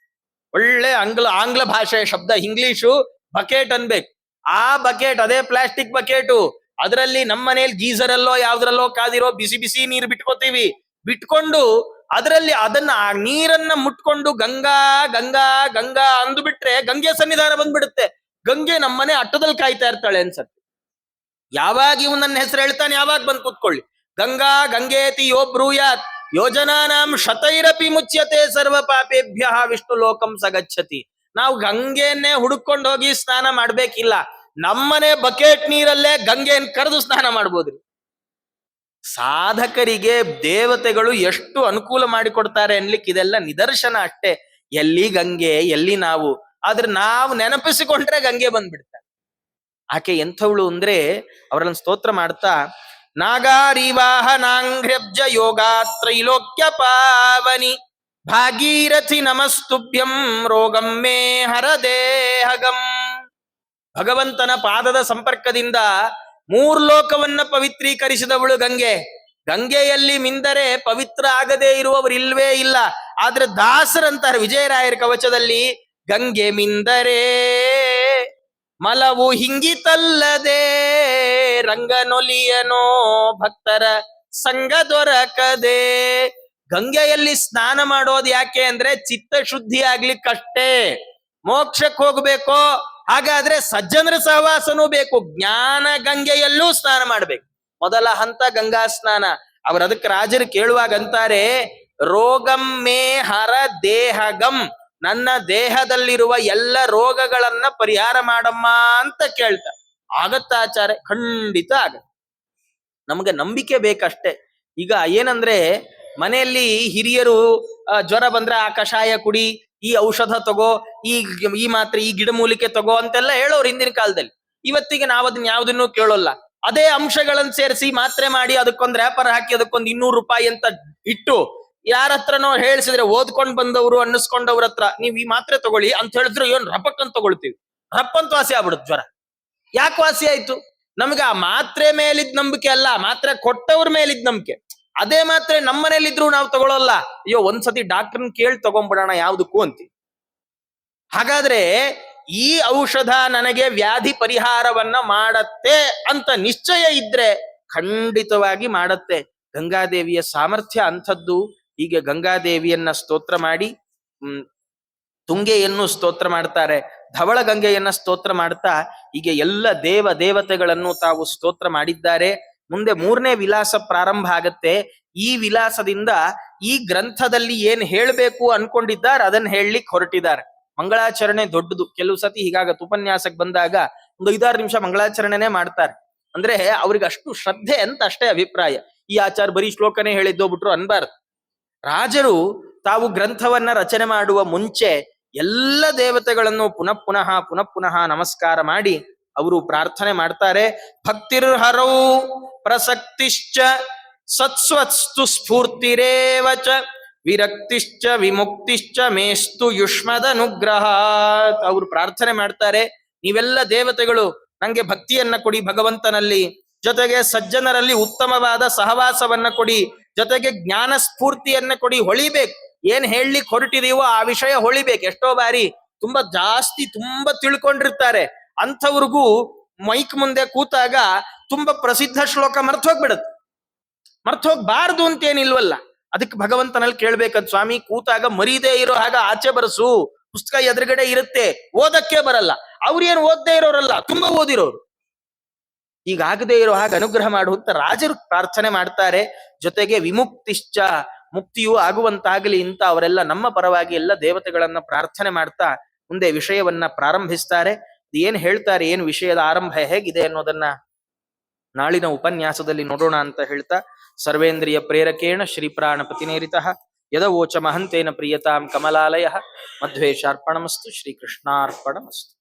ಒಳ್ಳೆ ಆಂಗ್ಲ ಭಾಷೆಯ ಶಬ್ದ, ಇಂಗ್ಲಿಷು ಬಕೆಟ್ ಅನ್ಬೇಕು. ಆ ಬಕೆಟ್ ಅದೇ ಪ್ಲಾಸ್ಟಿಕ್ ಬಕೆಟು, ಅದರಲ್ಲಿ ನಮ್ಮ ಮನೇಲಿ ಗೀಸರಲ್ಲೋ ಯಾವ್ದ್ರಲ್ಲೋ ಕಾದಿರೋ ಬಿಸಿ ಬಿಸಿ ನೀರು ಬಿಟ್ಕೋತೀವಿ. ಬಿಟ್ಕೊಂಡು ಅದರಲ್ಲಿ ಅದನ್ನ ಆ ನೀರನ್ನ ಮುಟ್ಕೊಂಡು ಗಂಗಾ ಗಂಗಾ ಗಂಗಾ ಅಂದ್ಬಿಟ್ರೆ ಗಂಗೆ ಸನ್ನಿಧಾನ ಬಂದ್ಬಿಡುತ್ತೆ. ಗಂಗೆ ನಮ್ಮನೆ ಅಟ್ಟದಲ್ಲಿ ಕಾಯ್ತಾ ಇರ್ತಾಳೆ ಅನ್ಸತ್ತೆ. ಯಾವಾಗ ಇವ್ ನನ್ನ ಹೆಸರು ಹೇಳ್ತಾನೆ ಯಾವಾಗ ಬಂದು ಕೂತ್ಕೊಳ್ಳಿ. ಗಂಗಾ ಗಂಗೇತಿ ಯೋ ಬ್ರೂಯಾತ್ ಯೋಜನಾನಾಂ ಶತೈರಪಿ ಮುಚ್ಯತೆ ಸರ್ವ ಪಾಪೇಭ್ಯ ವಿಷ್ಣು ಲೋಕಂ ಸಗಚ್ಚತಿ. ನಾವು ಗಂಗೆಯನ್ನೇ ಹುಡುಕೊಂಡು ಹೋಗಿ ಸ್ನಾನ ಮಾಡ್ಬೇಕಿಲ್ಲ. ನಮ್ಮನೆ ಬಕೆಟ್ ನೀರಲ್ಲೇ ಗಂಗೆಯನ್ನು ಕರೆದು ಸ್ನಾನ ಮಾಡ್ಬೋದ್ರಿ. ಸಾಧಕರಿಗೆ ದೇವತೆಗಳು ಎಷ್ಟು ಅನುಕೂಲ ಮಾಡಿಕೊಡ್ತಾರೆ ಅನ್ಲಿಕ್ಕೆ ಇದೆಲ್ಲ ನಿದರ್ಶನ ಅಷ್ಟೇ. ಎಲ್ಲಿ ಗಂಗೆ, ಎಲ್ಲಿ ನಾವು, ಆದ್ರೆ ನಾವು ನೆನಪಿಸಿಕೊಂಡ್ರೆ ಗಂಗೆ ಬಂದ್ಬಿಡ್ತಾರೆ. ಆಕೆ ಎಂಥವಳು ಅಂದ್ರೆ ಅವರನ್ನು ಸ್ತೋತ್ರ ಮಾಡ್ತಾ, ನಾಗಾರಿವಾಹನಾಂಘ್ರಬ್ಜ ಯೋಗಾತ್ರೈಲೋಕ್ಯ ಪಾವನಿ ಭಾಗೀರಥಿ ನಮಸ್ತುಭ್ಯಂ ರೋಗಂ ಮೇ ಹರದೇಹಗಂ. ಭಗವಂತನ ಪಾದದ ಸಂಪರ್ಕದಿಂದ ಮೂರ್ಲೋಕವನ್ನ ಪವಿತ್ರೀಕರಿಸಿದವಳು ಗಂಗೆ. ಗಂಗೆಯಲ್ಲಿ ಮಿಂದರೆ ಪವಿತ್ರ ಆಗದೇ ಇರುವವರು ಇಲ್ವೇ ಇಲ್ಲ. ಆದ್ರೆ ದಾಸರಂತಾರೆ ವಿಜಯರಾಯರ ಕವಚದಲ್ಲಿ, ಗಂಗೆ ಮಿಂದರೆ ಮಲವು ಹಿಂಗಿತಲ್ಲದೆ ರಂಗನೊಲಿಯನೋ ಭಕ್ತರ ಸಂಗ ದೊರಕದೆ. ಗಂಗೆಯಲ್ಲಿ ಸ್ನಾನ ಮಾಡೋದು ಯಾಕೆ ಅಂದ್ರೆ ಚಿತ್ತ ಶುದ್ಧಿ ಆಗ್ಲಿಕ್ಕಷ್ಟೇ. ಮೋಕ್ಷಕ್ಕೆ ಹೋಗ್ಬೇಕೋ ಹಾಗಾದ್ರೆ ಸಜ್ಜನರ ಸಹವಾಸನೂ ಬೇಕು. ಜ್ಞಾನ ಗಂಗೆಯಲ್ಲೂ ಸ್ನಾನ ಮಾಡ್ಬೇಕು. ಮೊದಲ ಹಂತ ಗಂಗಾ ಸ್ನಾನ. ಅವ್ರ ಅದಕ್ಕೆ ರಾಜರು ಕೇಳುವಾಗ ಅಂತಾರೆ, ರೋಗಂ ಮೇ ಹರ ದೇಹಗಂ, ನನ್ನ ದೇಹದಲ್ಲಿರುವ ಎಲ್ಲ ರೋಗಗಳನ್ನ ಪರಿಹಾರ ಮಾಡಮ್ಮ ಅಂತ ಕೇಳ್ತಾರೆ. ಆಗತ್ತಾಚಾರ್ಯ? ಖಂಡಿತ ಆಗತ್ತೆ. ನಮ್ಗೆ ನಂಬಿಕೆ ಬೇಕಷ್ಟೇ. ಈಗ ಏನಂದ್ರೆ ಮನೆಯಲ್ಲಿ ಹಿರಿಯರು ಜ್ವರ ಬಂದ್ರೆ ಆ ಕಷಾಯ ಕುಡಿ, ಈ ಔಷಧ ತಗೋ, ಈ ಮಾತ್ರೆ, ಈ ಗಿಡಮೂಲಿಕೆ ತಗೋ ಅಂತೆಲ್ಲ ಹೇಳೋರು ಹಿಂದಿನ ಕಾಲದಲ್ಲಿ. ಇವತ್ತಿಗೆ ನಾವು ಅದನ್ನ ಯಾವ್ದನ್ನೂ ಕೇಳೋಲ್ಲ. ಅದೇ ಅಂಶಗಳನ್ನು ಸೇರಿಸಿ ಮಾತ್ರೆ ಮಾಡಿ ಅದಕ್ಕೊಂದು ರ್ಯಾಪರ್ ಹಾಕಿ ಅದಕ್ಕೊಂದು 200 ರೂಪಾಯಿ ಅಂತ ಇಟ್ಟು ಯಾರ ಹತ್ರನೋ ಹೇಳಿಸಿದ್ರೆ, ಓದ್ಕೊಂಡ್ ಬಂದವರು ಅನ್ನಿಸ್ಕೊಂಡವ್ರ ಹತ್ರ ನೀವು ಈ ಮಾತ್ರೆ ತಗೊಳ್ಳಿ ಅಂತ ಹೇಳಿದ್ರು, ಏನ್ ರಪಕ್ ಅಂತ ತಗೊಳ್ತೀವಿ. ರಪ್ಪಂತ ವಾಸಿ ಆಗ್ಬಿಡುತ್ತೆ ಜ್ವರ. ಯಾಕೆ ವಾಸಿ ಆಯ್ತು? ನಮ್ಗೆ ಆ ಮಾತ್ರೆ ಮೇಲಿದ್ ನಂಬಿಕೆ ಅಲ್ಲ, ಮಾತ್ರೆ ಕೊಟ್ಟವ್ರ ಮೇಲಿದ್ ನಂಬಿಕೆ. ಅದೇ ಮಾತ್ರೆ ನಮ್ಮನೇಲಿದ್ರು ನಾವು ತಗೊಳ್ಳಲ್ಲ. ಅಯ್ಯೋ ಒಂದ್ಸತಿ ಡಾಕ್ಟರ್ನ ಕೇಳಿ ತಗೊಂಡ್ಬಿಡೋಣ ಯಾವ್ದಕ್ಕೂ ಅಂತೀವಿ. ಹಾಗಾದ್ರೆ ಈ ಔಷಧ ನನಗೆ ವ್ಯಾಧಿ ಪರಿಹಾರವನ್ನ ಮಾಡತ್ತೆ ಅಂತ ನಿಶ್ಚಯ ಇದ್ರೆ ಖಂಡಿತವಾಗಿ ಮಾಡತ್ತೆ. ಗಂಗಾದೇವಿಯ ಸಾಮರ್ಥ್ಯ ಅಂಥದ್ದು. ಹೀಗೆ ಗಂಗಾದೇವಿಯನ್ನ ಸ್ತೋತ್ರ ಮಾಡಿ, ತುಂಗೆಯನ್ನು ಸ್ತೋತ್ರ ಮಾಡ್ತಾರೆ, ಧವಳ ಗಂಗೆಯನ್ನ ಸ್ತೋತ್ರ ಮಾಡ್ತಾ ಹೀಗೆ ಎಲ್ಲ ದೇವತೆಗಳನ್ನು ತಾವು ಸ್ತೋತ್ರ ಮಾಡಿದ್ದಾರೆ. ಮುಂದೆ 3ನೇ ವಿಲಾಸ ಪ್ರಾರಂಭ ಆಗತ್ತೆ. ಈ ವಿಲಾಸದಿಂದ ಈ ಗ್ರಂಥದಲ್ಲಿ ಏನ್ ಹೇಳ್ಬೇಕು ಅನ್ಕೊಂಡಿದ್ದಾರೆ ಅದನ್ನ ಹೇಳಲಿಕ್ಕೆ ಹೊರಟಿದ್ದಾರೆ. ಮಂಗಳಾಚರಣೆ ದೊಡ್ಡದು. ಕೆಲವು ಸತಿ ಹೀಗಾಗತ್ತೆ, ಉಪನ್ಯಾಸಕ್ಕೆ ಬಂದಾಗ ಒಂದು 5-6 ನಿಮಿಷ ಮಂಗಳಾಚರಣೆನೇ ಮಾಡ್ತಾರೆ. ಅಂದ್ರೆ ಅವ್ರಿಗೆ ಅಷ್ಟು ಶ್ರದ್ಧೆ ಅಂತ ಅಷ್ಟೇ ಅಭಿಪ್ರಾಯ. ಈ ಆಚಾರ ಬರೀ ಶ್ಲೋಕನೇ ಹೇಳಿದ್ದೋಗ್ಬಿಟ್ರು ಅನ್ಬಾರ್ದು. ರಾಜರು ತಾವು ಗ್ರಂಥವನ್ನ ರಚನೆ ಮಾಡುವ ಮುಂಚೆ ಎಲ್ಲ ದೇವತೆಗಳನ್ನು ಪುನಃ ನಮಸ್ಕಾರ ಮಾಡಿ ಅವರು ಪ್ರಾರ್ಥನೆ ಮಾಡ್ತಾರೆ. ಭಕ್ತಿರ್ಹರೌ ಪ್ರಸಕ್ತಿಶ್ಚ ಸತ್ಸ್ವಸ್ತು ಸ್ಫೂರ್ತಿರೇವಚ ವಿರಕ್ತಿಶ್ಚ ವಿಮುಕ್ತಿಶ್ಚ ಮೇಸ್ತು ಯುಷ್ಮದನುಗ್ರಹಾತ್. ಅವರು ಪ್ರಾರ್ಥನೆ ಮಾಡ್ತಾರೆ, ನೀವೆಲ್ಲ ದೇವತೆಗಳು ನಂಗೆ ಭಕ್ತಿಯನ್ನ ಕೊಡಿ ಭಗವಂತನಲ್ಲಿ, ಜೊತೆಗೆ ಸಜ್ಜನರಲ್ಲಿ ಉತ್ತಮವಾದ ಸಹವಾಸವನ್ನ ಕೊಡಿ, ಜೊತೆಗೆ ಜ್ಞಾನ ಸ್ಫೂರ್ತಿಯನ್ನ ಕೊಡಿ. ಹೊಳಿಬೇಕು, ಏನ್ ಹೇಳಲಿಕ್ಕೆ ಹೊರಟಿದೀವೋ ಆ ವಿಷಯ ಹೊಳಿಬೇಕು. ಎಷ್ಟೋ ಬಾರಿ ತುಂಬಾ ತಿಳ್ಕೊಂಡಿರ್ತಾರೆ, ಅಂಥವ್ರಿಗೂ ಮೈಕ್ ಮುಂದೆ ಕೂತಾಗ ತುಂಬಾ ಪ್ರಸಿದ್ಧ ಶ್ಲೋಕ ಮರ್ತೋಗ್ಬಾರ್ದು ಅಂತೇನಿಲ್ವಲ್ಲ. ಅದಕ್ಕೆ ಭಗವಂತನಲ್ಲಿ ಕೇಳ್ಬೇಕದ್, ಸ್ವಾಮಿ ಕೂತಾಗ ಮರೀದೇ ಇರೋ ಹಾಗ ಆಚೆ ಬರಸು. ಪುಸ್ತಕ ಎದುರುಗಡೆ ಇರುತ್ತೆ, ಓದಕ್ಕೆ ಬರಲ್ಲ. ಅವ್ರೇನು ಓದದೇ ಇರೋರಲ್ಲ, ತುಂಬಾ ಓದಿರೋರು. ಹೀಗಾಗದೇ ಇರೋ ಹಾಗೆ ಅನುಗ್ರಹ ಮಾಡು ಅಂತ ರಾಜರು ಪ್ರಾರ್ಥನೆ ಮಾಡ್ತಾರೆ. ಜೊತೆಗೆ ವಿಮುಕ್ತಿಶ್ಚ, ಮುಕ್ತಿಯೂ ಆಗುವಂತಾಗಲಿ ಅಂತ ಅವರೆಲ್ಲ ನಮ್ಮ ಪರವಾಗಿ ಎಲ್ಲ ದೇವತೆಗಳನ್ನ ಪ್ರಾರ್ಥನೆ ಮಾಡ್ತಾ ಮುಂದೆ ವಿಷಯವನ್ನ ಪ್ರಾರಂಭಿಸ್ತಾರೆ. ಏನ್ ಹೇಳ್ತಾರೆ, ಏನು ವಿಷಯದ ಆರಂಭ ಹೇಗಿದೆ ಅನ್ನೋದನ್ನ ನಾಳಿನ ಉಪನ್ಯಾಸದಲ್ಲಿ ನೋಡೋಣ ಅಂತ ಹೇಳ್ತಾ, ಸರ್ವೇಂದ್ರಿಯ ಪ್ರೇರಕೇಣ ಶ್ರೀ ಪ್ರಾಣಪತಿನೇರಿತಃ ಯದವೋಚ ಮಹಂತೇನ ಪ್ರಿಯತಾಂ ಕಮಲಾಲಯ ಮಧ್ವೇಶಾರ್ಪಣಮಸ್ತು. ಶ್ರೀಕೃಷ್ಣಾರ್ಪಣಮಸ್ತು.